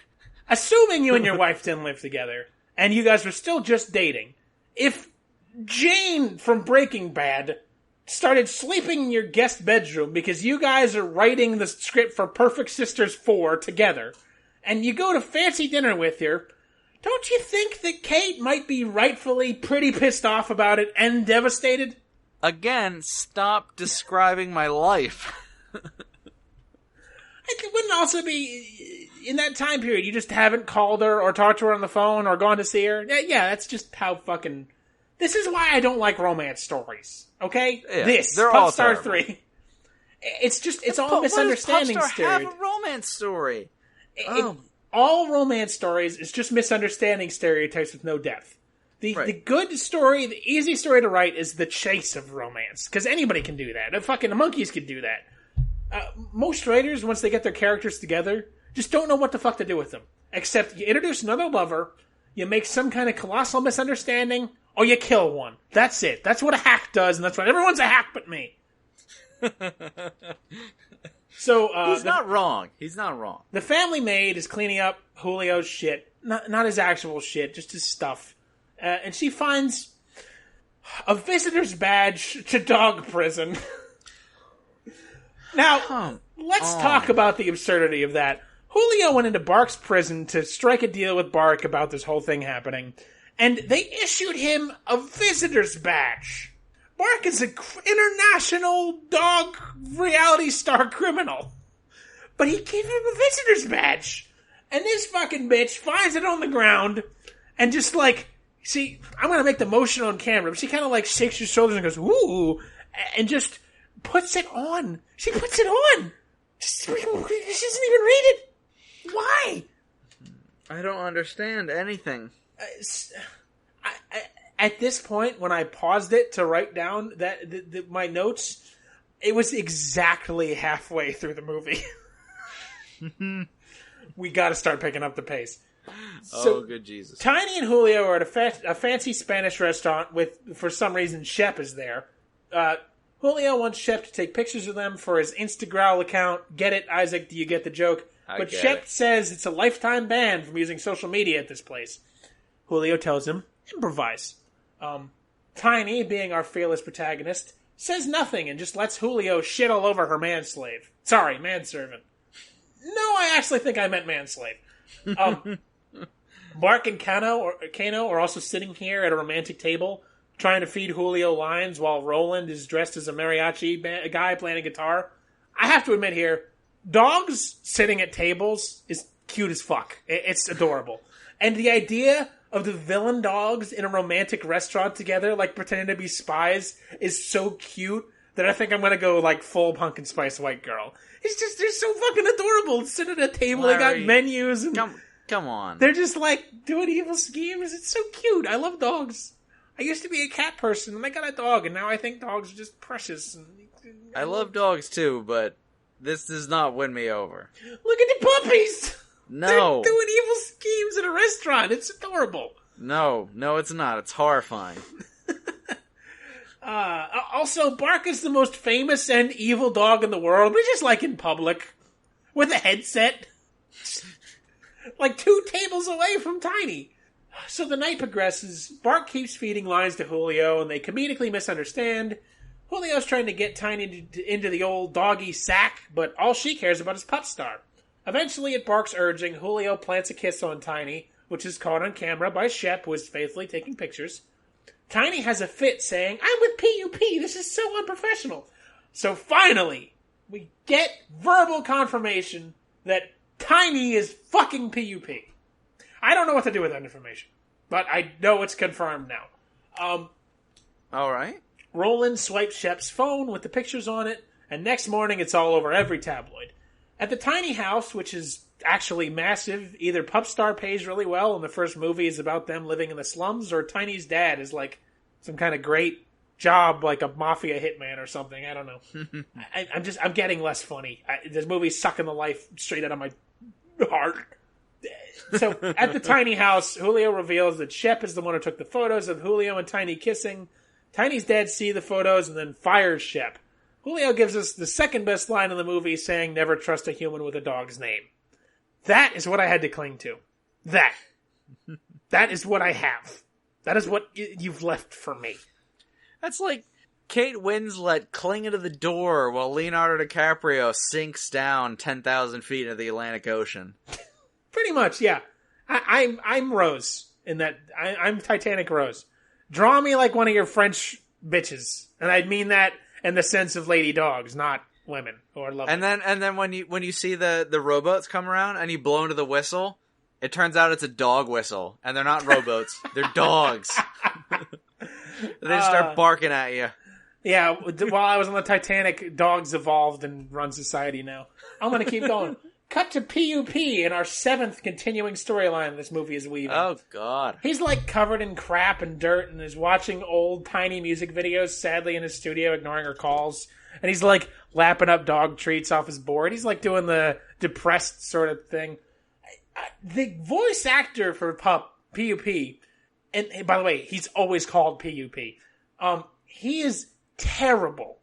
Assuming you and your wife didn't live together, and you guys were still just dating, if Jane from Breaking Bad started sleeping in your guest bedroom because you guys are writing the script for Perfect Sisters 4 together, and you go to fancy dinner with her, don't you think that Kate might be rightfully pretty pissed off about it and devastated? Again, stop describing my life. It wouldn't also be, in that time period, you just haven't called her or talked to her on the phone or gone to see her? Yeah, that's just how fucking... This is why I don't like romance stories, okay? Yeah, they're all Star 3. It's just, it's all misunderstanding stories. Have a romance story. All romance stories is just misunderstanding stereotypes with no depth. The good story, the easy story to write is the chase of romance, because anybody can do that. Fucking the monkeys can do that. Most writers, once they get their characters together, just don't know what the fuck to do with them. Except you introduce another lover, you make some kind of colossal misunderstanding, or you kill one. That's it. That's what a hack does, and that's why everyone's a hack but me. So he's not wrong. He's not wrong. The family maid is cleaning up Julio's shit. Not his actual shit, just his stuff. And she finds a visitor's badge to dog prison. Now, let's talk about the absurdity of that. Julio went into Bark's prison to strike a deal with Bark about this whole thing happening, and they issued him a visitor's badge. Bark is an international dog reality star criminal, but he gave him a visitor's badge. And this fucking bitch finds it on the ground and just like, see, I'm going to make the motion on camera, but she kind of like shakes her shoulders and goes, ooh, and just puts it on. She puts it on. She doesn't even read it. Why? I don't understand anything. At this point, when I paused it to write down my notes, it was exactly halfway through the movie. We got to start picking up the pace. So, good Jesus. Tiny and Julio are at a fancy Spanish restaurant with, for some reason, Shep is there. Julio wants Shep to take pictures of them for his Instagram account. Get it, Isaac? Do you get the joke? But Shep says it's a lifetime ban from using social media at this place. Julio tells him, improvise. Tiny, being our fearless protagonist, says nothing and just lets Julio shit all over her manslave. Sorry, manservant. No, I actually think I meant manslave. Bark and Kano are also sitting here at a romantic table, trying to feed Julio lines while Roland is dressed as a mariachi guy playing a guitar. I have to admit here, dogs sitting at tables is cute as fuck. It's adorable. And the idea of the villain dogs in a romantic restaurant together, like pretending to be spies, is so cute. that I think I'm going to go, like, full pumpkin spice white girl. They're so fucking adorable. Sitting at a table, Larry, they got menus. And come on. They're just, like, doing evil schemes. It's so cute. I love dogs. I used to be a cat person, and I got a dog, and now I think dogs are just precious. I love dogs, too, but this does not win me over. Look at the puppies! No. They're doing evil schemes at a restaurant. It's adorable. No, it's not. It's horrifying. Also, Bark is the most famous and evil dog in the world, but just like in public. With a headset. Like 2 tables away from Tiny. So the night progresses. Bark keeps feeding lines to Julio, and they comedically misunderstand. Julio's trying to get Tiny into the old doggy sack, but all she cares about is Pup Star. Eventually, at Bark's urging, Julio plants a kiss on Tiny, which is caught on camera by Shep, who is faithfully taking pictures. Tiny has a fit saying, "I'm with PUP, this is so unprofessional." So finally, we get verbal confirmation that Tiny is fucking PUP. I don't know what to do with that information, but I know it's confirmed now. Alright. Roland swipes Shep's phone with the pictures on it, and next morning it's all over every tabloid. At the tiny house, which is actually massive, either Pupstar pays really well and the first movie is about them living in the slums, or Tiny's dad is like some kind of great job, like a mafia hitman or something. I don't know. I'm getting less funny. This movie's sucking the life straight out of my heart. So, at the tiny house, Julio reveals that Shep is the one who took the photos of Julio and Tiny kissing. Tiny's dad sees the photos and then fires Shep. Julio gives us the second best line in the movie, saying, "Never trust a human with a dog's name." That is what I had to cling to. That is what I have. That is what you've left for me. That's like Kate Winslet clinging to the door while Leonardo DiCaprio sinks down 10,000 feet into the Atlantic Ocean. Pretty much, yeah. I'm Rose in that. I'm Titanic Rose. Draw me like one of your French bitches, and I mean that in the sense of lady dogs, not women or love. And then when you see the rowboats come around and you blow into the whistle, it turns out it's a dog whistle, and they're not rowboats; they're dogs. They just start barking at you. Yeah, while I was on the Titanic, dogs evolved and run society now. I'm going to keep going. Cut to PUP in our 7th continuing storyline this movie is weaving. Oh, God. He's like covered in crap and dirt and is watching old Tiny music videos, sadly in his studio, ignoring her calls. And he's like lapping up dog treats off his board. He's like doing the depressed sort of thing. The voice actor for PUP, and by the way, he's always called PUP. He is terrible.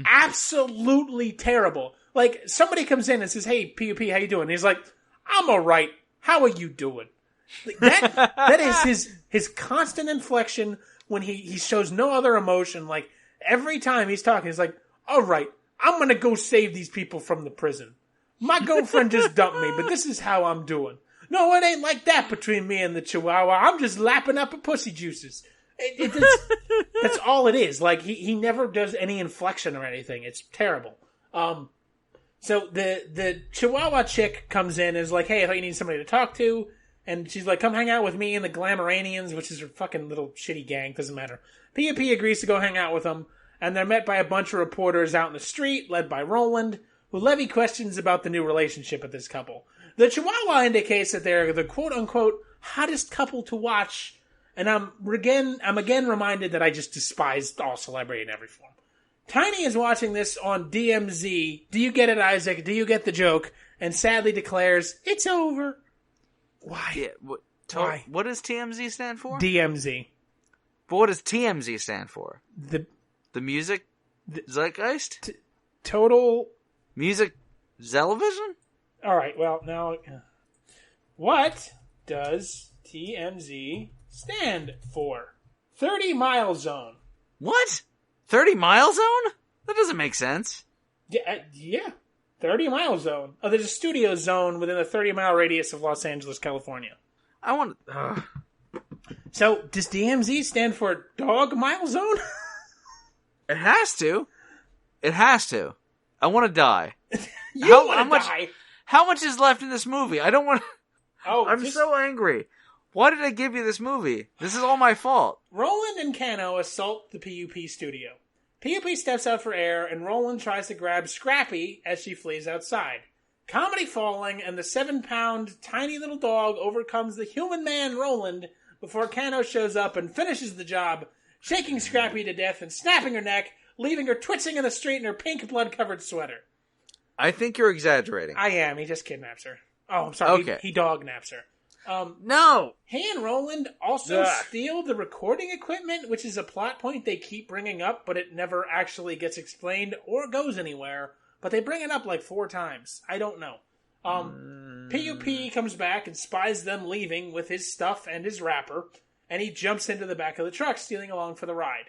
Absolutely terrible. Like, somebody comes in and says, "Hey, PUP, how you doing?" And he's like, "I'm alright. How are you doing?" Like, that is his constant inflection when he shows no other emotion. Like, every time he's talking, he's like, "Alright, I'm gonna go save these people from the prison. My girlfriend just dumped me, but this is how I'm doing. No, it ain't like that between me and the Chihuahua. I'm just lapping up at pussy juices." That's all it is. Like, he never does any inflection or anything. It's terrible. So the Chihuahua chick comes in and is like, "Hey, I thought you need somebody to talk to." And she's like, "Come hang out with me and the Glamouranians," which is her fucking little shitty gang. Doesn't matter. PUP agrees to go hang out with them. And they're met by a bunch of reporters out in the street, led by Roland, who levy questions about the new relationship of this couple. The Chihuahua indicates that they're the quote-unquote hottest couple to watch. And I'm again reminded that I just despised all celebrity in every form. Tiny is watching this on DMZ. Do you get it, Isaac? Do you get the joke? And sadly declares, "It's over." Why? Yeah, Why? What does TMZ stand for? DMZ. But what does TMZ stand for? The music zeitgeist? total... Music television? Alright, well, now... What does TMZ stand for? 30 Mile Zone. What? 30 Mile Zone? That doesn't make sense. Yeah. 30 Mile Zone. Oh, there's a studio zone within a 30-mile radius of Los Angeles, California. I want... So, does DMZ stand for Dog Mile Zone? It has to. It has to. I want to die. How much? Die? How much is left in this movie? I don't want... Oh, I'm so angry. Why did I give you this movie? This is all my fault. Roland and Cano assault the PUP studio. P.O.P. steps out for air, and Roland tries to grab Scrappy as she flees outside. Comedy falling, and the 7-pound tiny little dog overcomes the human man Roland before Kano shows up and finishes the job, shaking Scrappy to death and snapping her neck, leaving her twitching in the street in her pink blood-covered sweater. I think you're exaggerating. I am. He just kidnaps her. Oh, I'm sorry. Okay. He dog naps her. No! He and Roland also steal the recording equipment, which is a plot point they keep bringing up, but it never actually gets explained or goes anywhere. But they bring it up like 4 times. I don't know. P.U.P. comes back and spies them leaving with his stuff and his wrapper, and he jumps into the back of the truck, stealing along for the ride.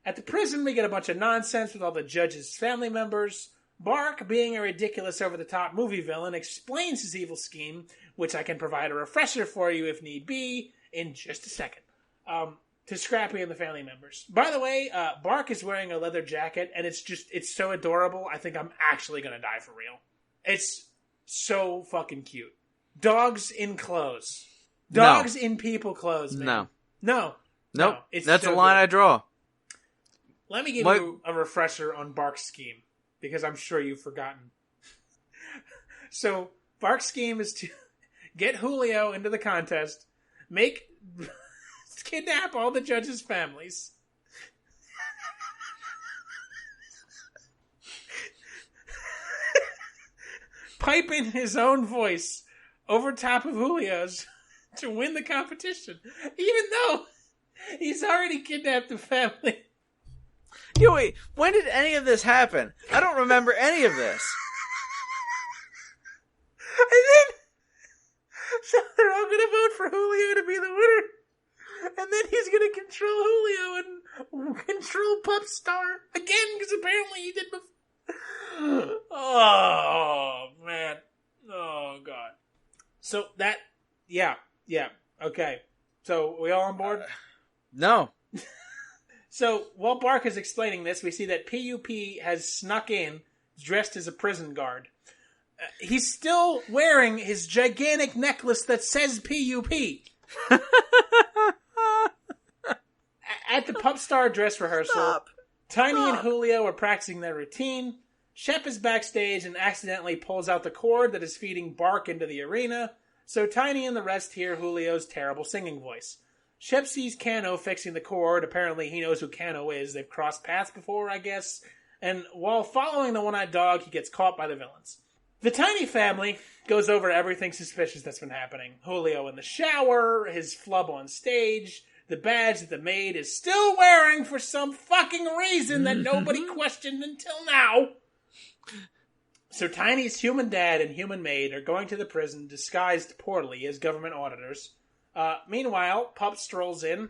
At the prison, we get a bunch of nonsense with all the judge's family members. Bark, being a ridiculous over-the-top movie villain, explains his evil scheme, which I can provide a refresher for you if need be in just a second, to Scrappy and the family members. By the way, Bark is wearing a leather jacket, and it's so adorable, I think I'm actually going to die for real. It's so fucking cute. Dogs in clothes. Dogs in people clothes, man. No. Nope. It's That's so a line good. I draw. Let me give you a refresher on Bark's scheme, because I'm sure you've forgotten. So, Bark's scheme is to get Julio into the contest, kidnap all the judges' families, pipe in his own voice over top of Julio's to win the competition, even though he's already kidnapped the family. Yo, wait, when did any of this happen? I don't remember any of this. And then, so they're all going to vote for Julio to be the winner. And then he's going to control Julio and control Pup Star again, because apparently he did before. Oh, man. Oh, God. So okay. So, we all on board? No. So, while Bark is explaining this, we see that P.U.P. has snuck in, dressed as a prison guard. He's still wearing his gigantic necklace that says P.U.P. At the Pup Star dress rehearsal, Tiny and Julio are practicing their routine. Shep is backstage and accidentally pulls out the cord that is feeding Bark into the arena, so Tiny and the rest hear Julio's terrible singing voice. Shep sees Kano fixing the cord. Apparently he knows who Kano is. They've crossed paths before, I guess. And while following the one-eyed dog, he gets caught by the villains. The Tiny family goes over everything suspicious that's been happening. Julio in the shower, his flub on stage, the badge that the maid is still wearing for some fucking reason that nobody questioned until now. So Tiny's human dad and human maid are going to the prison disguised poorly as government auditors. Meanwhile, Pup strolls in.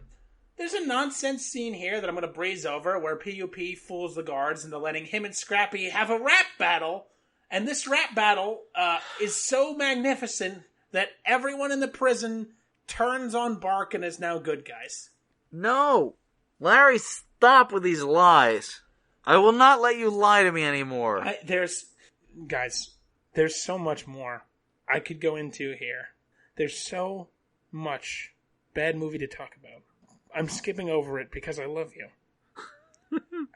There's a nonsense scene here that I'm going to breeze over where P.U.P. fools the guards into letting him and Scrappy have a rap battle. And this rap battle is so magnificent that everyone in the prison turns on Bark and is now good guys. No. Larry, stop with these lies. I will not let you lie to me anymore. There's so much more I could go into here. There's so much bad movie to talk about. I'm skipping over it because I love you.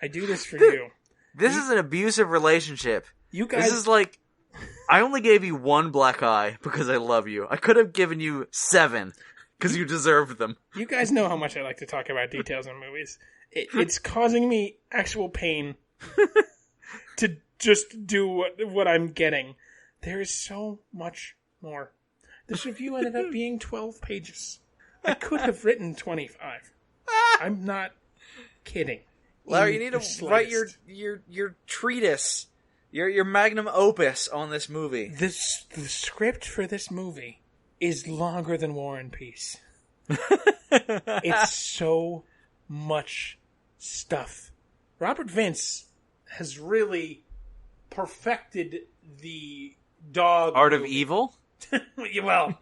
I do this for you. This is an abusive relationship. You guys... This is like... I only gave you 1 black eye because I love you. I could have given you 7 because you deserved them. You guys know how much I like to talk about details in movies. It's causing me actual pain to just do what I'm getting. There is so much more. This review ended up being 12 pages. I could have written 25. I'm not kidding. Larry, you need to write your treatise, your magnum opus on this movie. The script for this movie is longer than War and Peace. It's so much stuff. Robert Vince has really perfected the dog Art movie. of Evil? Well,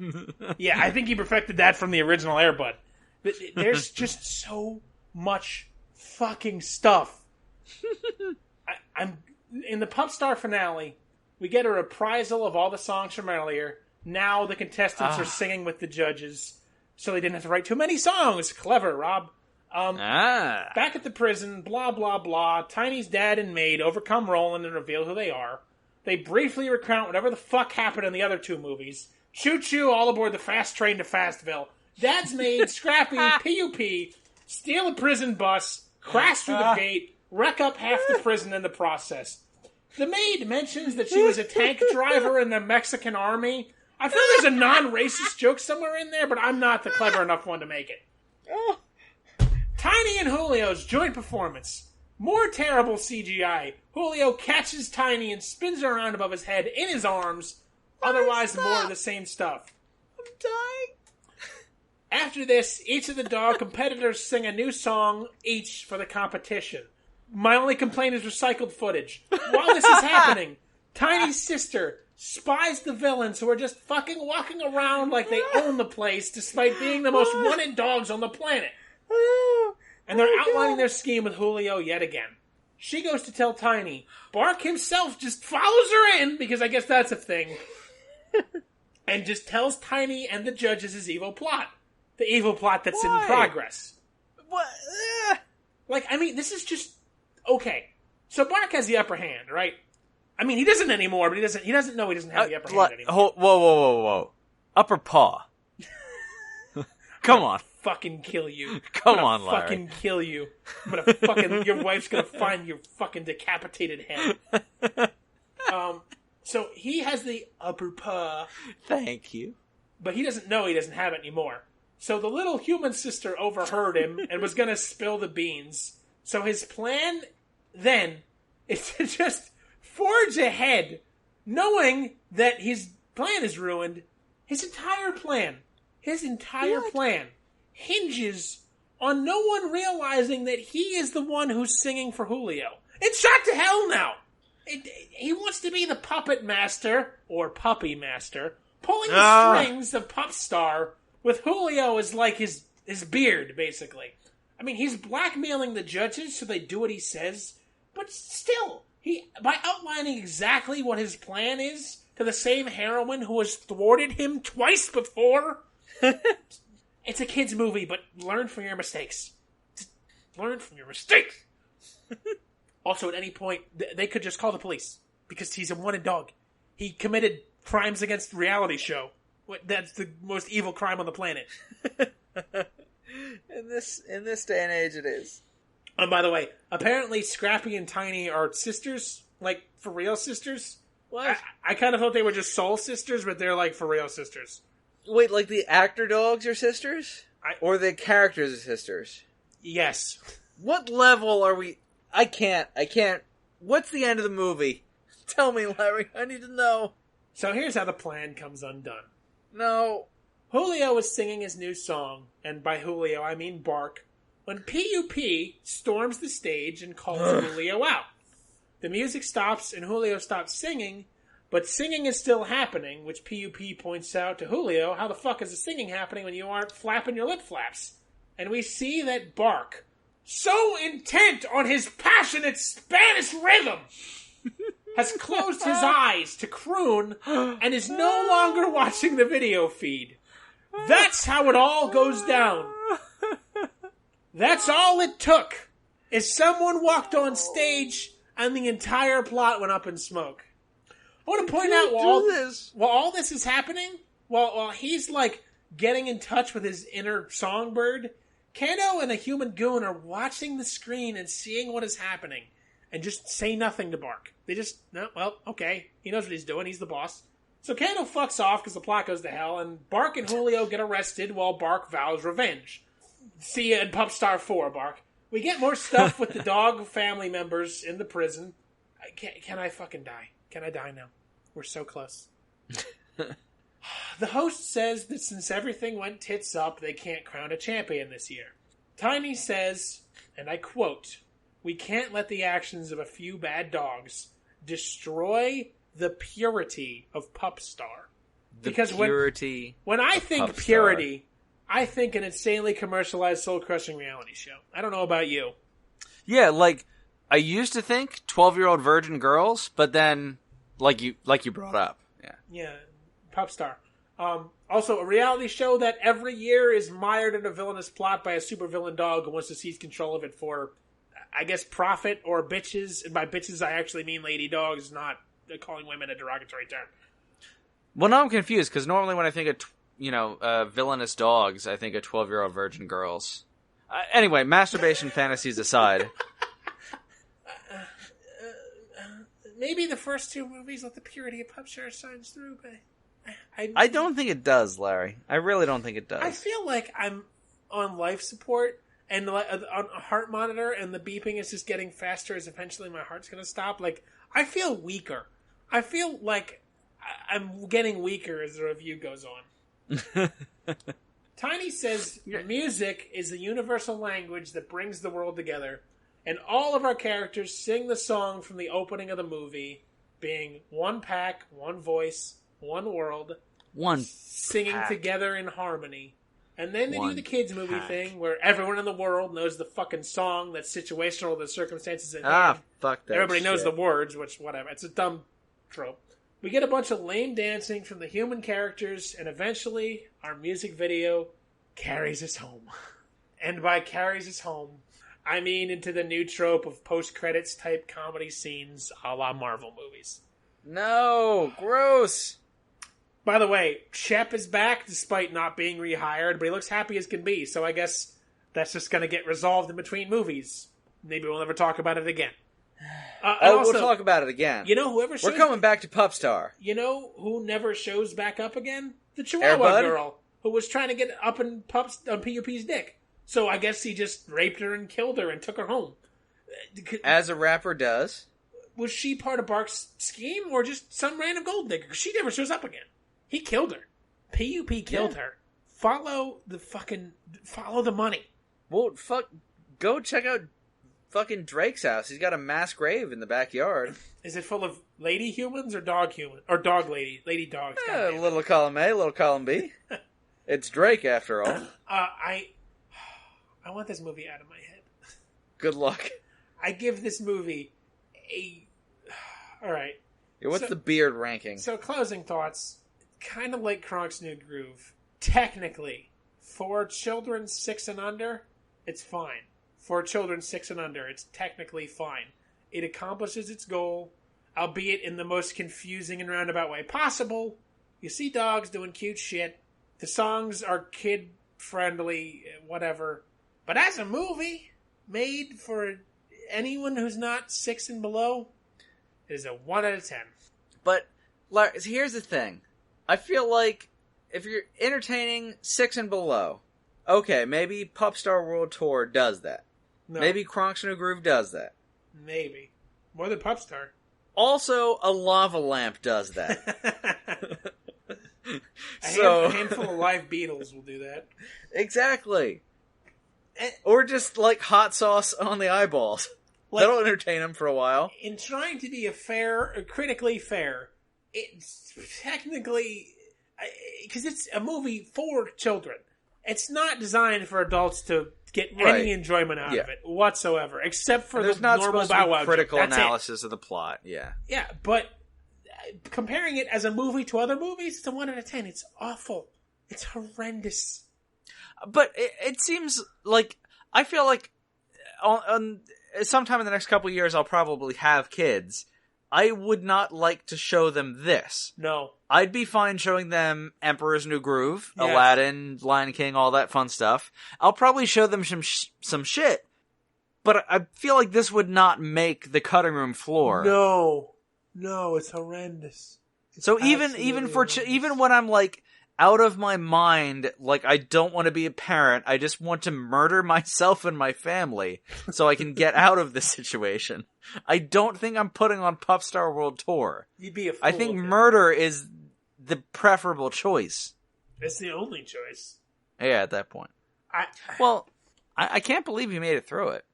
yeah, I think he perfected that from the original Air Bud. But there's just so much fucking stuff. I'm in the Pup Star finale. We get a reprisal of all the songs from earlier. Now the contestants are singing with the judges, so they didn't have to write too many songs. Clever, Rob. Back at the prison, blah, blah, blah. Tiny's dad and maid overcome Roland and reveal who they are. They briefly recount whatever the fuck happened in the other two movies. Choo-choo, all aboard the fast train to Fastville. Dad's maid, Scrappy, PUP, steal a prison bus, crash through the gate, wreck up half the prison in the process. The maid mentions that she was a tank driver in the Mexican army. I feel there's a non-racist joke somewhere in there, but I'm not the clever enough one to make it. Tiny and Julio's joint performance. More terrible CGI. Julio catches Tiny and spins her around above his head in his arms. Otherwise, more of the same stuff. I'm dying. After this, each of the dog competitors sing a new song each for the competition. My only complaint is recycled footage. While this is happening, Tiny's sister spies the villains who are just fucking walking around like they own the place despite being the most wanted dogs on the planet. And they're outlining their scheme with Julio yet again. She goes to tell Tiny. Bark himself just follows her in, because I guess that's a thing, and just tells Tiny and the judges his evil plot. The evil plot that's in progress. What? Like, I mean, this is just... Okay. So Bark has the upper hand, right? I mean, he doesn't anymore, but he doesn't know he doesn't have the upper hand anymore. Whoa. Upper paw. Come on. Fucking kill you. Come on, Larry. Fucking kill you. I'm gonna fucking... Your wife's gonna find your fucking decapitated head. So he has the upper paw. Thank you. But he doesn't know he doesn't have it anymore. So the little human sister overheard him and was gonna spill the beans. So his plan then is to just forge ahead, knowing that his plan is ruined. His entire plan hinges on no one realizing that he is the one who's singing for Julio. It's shot to hell now. He wants to be the puppet master, or puppy master, pulling the strings of Pupstar with Julio as like his beard, basically. I mean, he's blackmailing the judges so they do what he says, but still, by outlining exactly what his plan is to the same heroine who has thwarted him twice before... It's a kid's movie, but learn from your mistakes. Learn from your mistakes! Also, at any point, they could just call the police, because he's a wanted dog. He committed crimes against the reality show. That's the most evil crime on the planet. In this day and age, it is. And by the way, apparently Scrappy and Tiny are sisters, like, for real sisters. What? I kind of thought they were just soul sisters, but they're, like, for real sisters. Wait, like the actor dogs are sisters? Or the characters are sisters? Yes. What level are we... I can't. What's the end of the movie? Tell me, Larry. I need to know. So here's how the plan comes undone. No. Julio is singing his new song, and by Julio I mean Bark, when PUP storms the stage and calls Julio out. The music stops and Julio stops singing, but singing is still happening, which PUP points out to Julio, how the fuck is the singing happening when you aren't flapping your lip flaps? And we see that Bark, so intent on his passionate Spanish rhythm, has closed his eyes to croon and is no longer watching the video feed. That's how it all goes down. That's all it took, is someone walked on stage and the entire plot went up in smoke. I want to point out while all this is happening, while he's like getting in touch with his inner songbird, Kano and a human goon are watching the screen and seeing what is happening and just say nothing to Bark. They just, no, well, okay, he knows what he's doing, he's the boss. So Kano fucks off because the plot goes to hell, and Bark and Julio get arrested while Bark vows revenge. See you in Pupstar 4, Bark. We get more stuff with the dog family members in the prison. Can I fucking die? Can I die now? We're so close. The host says that since everything went tits up, they can't crown a champion this year. Tiny says, and I quote, "We can't let the actions of a few bad dogs destroy the purity of Pupstar." Because when I think purity, I think an insanely commercialized, soul-crushing reality show. I don't know about you. Yeah, like, I used to think 12-year-old virgin girls, but then, like you brought up. Yeah, Pupstar. Also, a reality show that every year is mired in a villainous plot by a supervillain dog who wants to seize control of it for, I guess, profit or bitches. And by bitches, I actually mean lady dogs, not calling women a derogatory term. Well, now I'm confused, because normally when I think of, villainous dogs, I think of 12-year-old virgin girls. Anyway, masturbation fantasies aside. Maybe the first two movies let the purity of pups shines through, but I don't think it does, Larry. I really don't think it does. I feel like I'm on life support and on a heart monitor, and the beeping is just getting faster as eventually my heart's going to stop. Like, I feel weaker. I feel like I'm getting weaker as the review goes on. Tiny says music is the universal language that brings the world together, and all of our characters sing the song from the opening of the movie, being one pack, one voice, one world, singing together in harmony. And then they do the kids movie thing where everyone in the world knows the fucking song that's situational to the circumstances at hand. Fuck that. Everybody knows the words, which whatever. It's a dumb trope. We get a bunch of lame dancing from the human characters, and eventually our music video carries us home. And by carries us home, I mean into the new trope of post-credits type comedy scenes a la Marvel movies. No, gross. By the way, Shep is back despite not being rehired, but he looks happy as can be, so I guess that's just going to get resolved in between movies. Maybe we'll never talk about it again. We'll talk about it again. You know, whoever shows... We're coming back to Pupstar. You know who never shows back up again? The Chihuahua girl, who was trying to get up in Pup's dick. So I guess he just raped her and killed her and took her home. As a rapper does. Was she part of Bark's scheme or just some random gold digger? Because she never shows up again. He killed her. PUP killed her. Follow the money. Well, go check out fucking Drake's house. He's got a mass grave in the backyard. Is it full of lady humans or dog humans? Or dog lady dogs? Little column A, little column B. It's Drake, after all. I want this movie out of my head. Good luck. I give this movie a... All right. Yeah, what's the beard ranking? So, closing thoughts. Kind of like Kronk's New Groove. Technically, for children 6 and under, it's fine. For children 6 and under, it's technically fine. It accomplishes its goal, albeit in the most confusing and roundabout way possible. You see dogs doing cute shit. The songs are kid-friendly, whatever. But as a movie, made for anyone who's not 6 and below, it is a 1 out of 10. But, here's the thing. I feel like if you're entertaining 6 and below, okay, maybe Pupstar World Tour does that. No. Maybe Kronk's New Groove does that. Maybe. More than Pupstar. Also, a lava lamp does that. A handful of live Beatles will do that. Exactly. Or just, hot sauce on the eyeballs. That'll entertain them for a while. In trying to be critically fair, it's technically... Because it's a movie for children. It's not designed for adults to get any enjoyment out of it whatsoever, except for the normal Bow Wow critical analysis of the plot. Yeah, yeah, but comparing it as a movie to other movies, it's a 1 out of 10. It's awful. It's horrendous. But it seems like I feel like on sometime in the next couple of years, I'll probably have kids. I would not like to show them this. No. I'd be fine showing them Emperor's New Groove, Aladdin, Lion King, all that fun stuff. I'll probably show them some shit. But I feel like this would not make the cutting room floor. No, it's horrendous. So even when I'm out of my mind, I don't want to be a parent, I just want to murder myself and my family so I can get out of this situation. I don't think I'm putting on Pupstar World Tour. You'd be a fool. I think murder is the preferable choice. It's the only choice. Yeah, at that point. I can't believe you made it through it.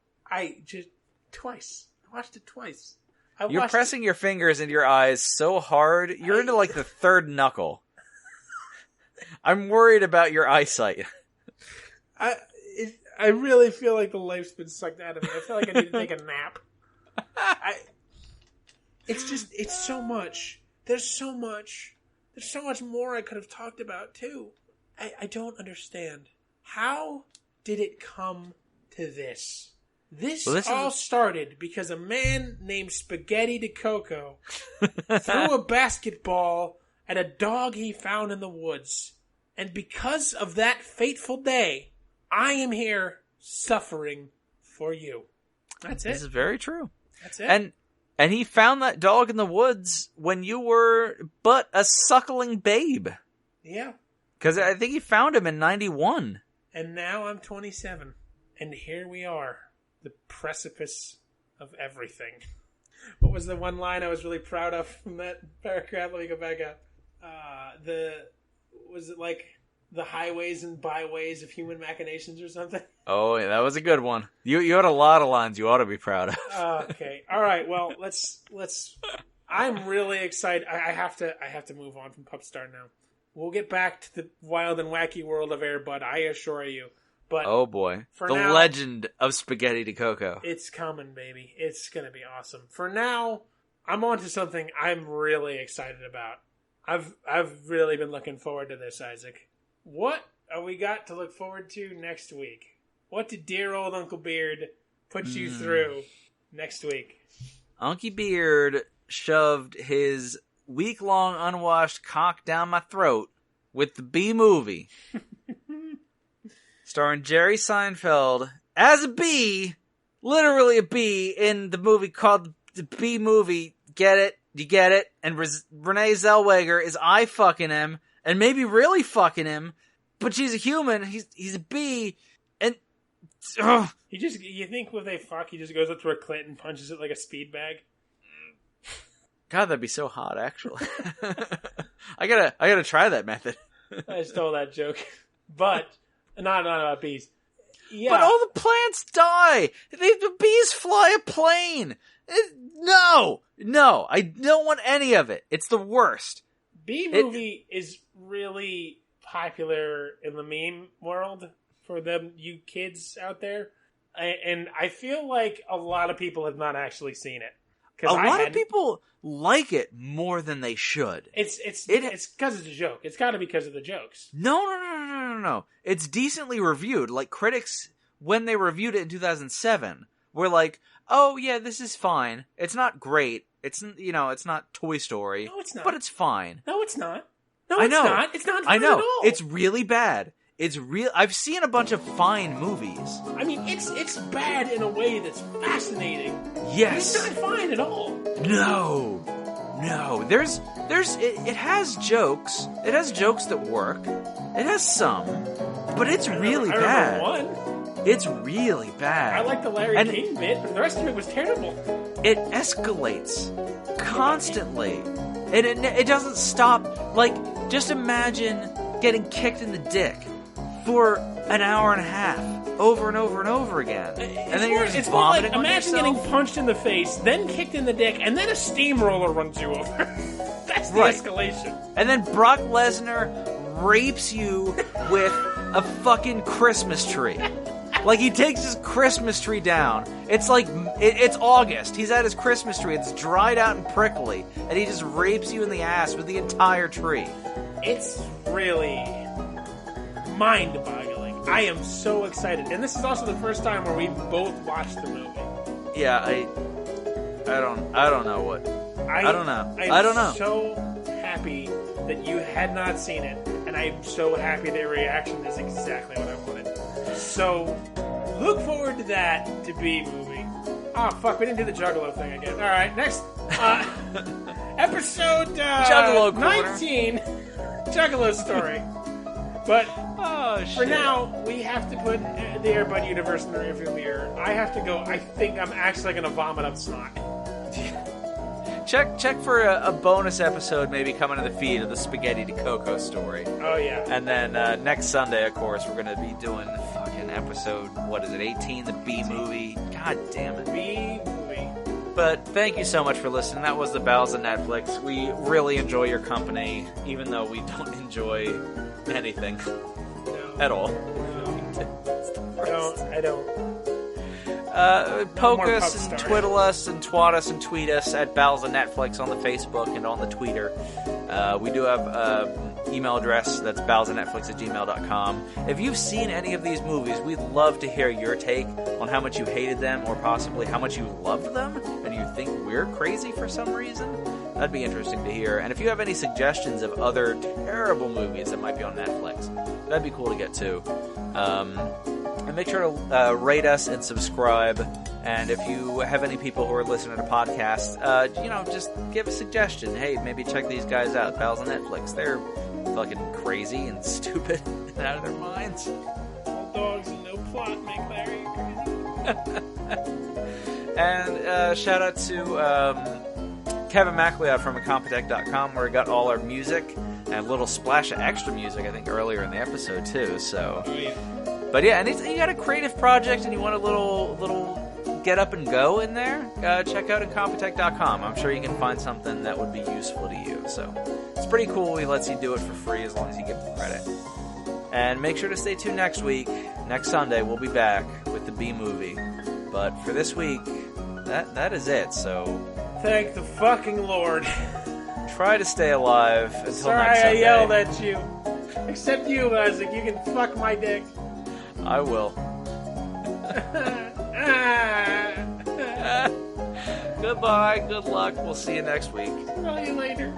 Twice. I watched it twice. You're pressing your fingers into your eyes so hard, you're into the third knuckle. I'm worried about your eyesight. I really feel like the life's been sucked out of me. I feel like I need to take a nap. It's so much. There's so much there's so much more I could have talked about, too. I don't understand. How did it come to this? This all started because a man named Spaghetti DeCoco threw a basketball at a dog he found in the woods. And because of that fateful day, I am here suffering for you. That's it. This is very true. That's it. And he found that dog in the woods when you were but a suckling babe. Yeah. Because I think he found him in 91. And now I'm 27. And here we are. The precipice of everything. What was the one line I was really proud of from that paragraph? Let me go back up. Was it like the highways and byways of human machinations or something? Oh, yeah, that was a good one. You had a lot of lines you ought to be proud of. Okay. All right. Well, let's. I'm really excited. I have to move on from Pupstar now. We'll get back to the wild and wacky world of Air Bud, I assure you. But oh boy, the now, legend of Spaghetti DeCoco. It's coming, baby. It's gonna be awesome. For now, I'm on to something I'm really excited about. I've really been looking forward to this, Isaac. What have we got to look forward to next week? What did dear old Uncle Beard put you through next week? Unky Beard shoved his week-long unwashed cock down my throat with the B movie. Starring Jerry Seinfeld as a bee, literally a bee, in the movie called The Bee Movie. Get it? You get it? And Renee Zellweger is fucking him, and maybe really fucking him, but she's a human, he's a bee, and... You think when they fuck, he just goes up to her clit and punches it like a speed bag? God, that'd be so hot, actually. I gotta try that method. I stole that joke. But... Not about bees. Yeah. But all the plants die. The bees fly a plane. No, I don't want any of it. It's the worst. Bee Movie is really popular in the meme world for them, you kids out there. And I feel like a lot of people have not actually seen it. A lot of people like it more than they should. It's because it's a joke. It's got to be because of the jokes. No. It's decently reviewed. Like, critics, when they reviewed it in 2007, were like, oh yeah, this is fine. It's not great. It's not Toy Story. No, it's not. But it's fine. No, it's not. No, it's not. It's not fine at all. It's really bad. It's real. I've seen a bunch of fine movies. I mean, it's bad in a way that's fascinating. Yes. It's not fine at all. No. It has jokes. It has jokes that work. It has some, but it's really bad. One. It's really bad. I like the Larry King bit, but the rest of it was terrible. It escalates constantly, and it doesn't stop. Like, just imagine getting kicked in the dick for an hour and a half, over and over and over again. And then you're just vomiting on imagine yourself. Getting punched in the face, then kicked in the dick, and then a steamroller runs you over. That's the escalation. And then Brock Lesnar rapes you with a fucking Christmas tree. Like, he takes his Christmas tree down. It's like, it's August. He's at his Christmas tree. It's dried out and prickly. And he just rapes you in the ass with the entire tree. It's really mind-boggling. I am so excited. And this is also the first time where we've both watched the movie. Yeah, I don't know what. I don't know. I'm so happy that you had not seen it. And I'm so happy that your reaction is exactly what I wanted. So, look forward to that to be movie. Oh, fuck, we didn't do the Juggalo thing again. Alright, next. Episode Juggalo 19. Juggalo story. But for now, we have to put the Air Bud universe in the rearview mirror. I have to go. I think I'm actually going to vomit up snot. Check for a bonus episode maybe coming to the feed of the Spaghetti DeCoco story. Oh, yeah. And then next Sunday, of course, we're going to be doing fucking episode, 18, the B movie. God damn it. B movie. But thank you so much for listening. That was the Bowels of Netflix. We really enjoy your company, even though we don't enjoy anything at all. No. I don't. Poke more us pup and stars. twiddle us and twat us and tweet us at Balza Netflix on the Facebook and on the Twitter. We do have email address that's balzanetflix@gmail.com. If you've seen any of these movies, we'd love to hear your take on how much you hated them or possibly how much you loved them and you think we're crazy for some reason. That'd be interesting to hear. And if you have any suggestions of other terrible movies that might be on Netflix, that'd be cool to get too. And make sure to rate us and subscribe. And if you have any people who are listening to podcasts, just give a suggestion. Hey, maybe check these guys out. Pals on Netflix. They're fucking crazy and stupid and out of their minds. All dogs and no plot make Larry crazy. And shout out to Kevin MacLeod from Incompetech.com, where he got all our music and a little splash of extra music, I think, earlier in the episode too. So, Oh, yeah. but yeah, and you got a creative project and you want a little get up and go in there, check out Incompetech.com. I'm sure you can find something that would be useful to you. So it's pretty cool. He lets you do it for free as long as you give him credit. And make sure to stay tuned next week. Next Sunday, we'll be back with the B movie. But for this week, that is it. So Thank the fucking Lord. try to stay alive until Sorry next I Sunday. yelled at you. Except you, Isaac. You can fuck my dick. I will. Goodbye. Good luck. We'll see you next week. See you later.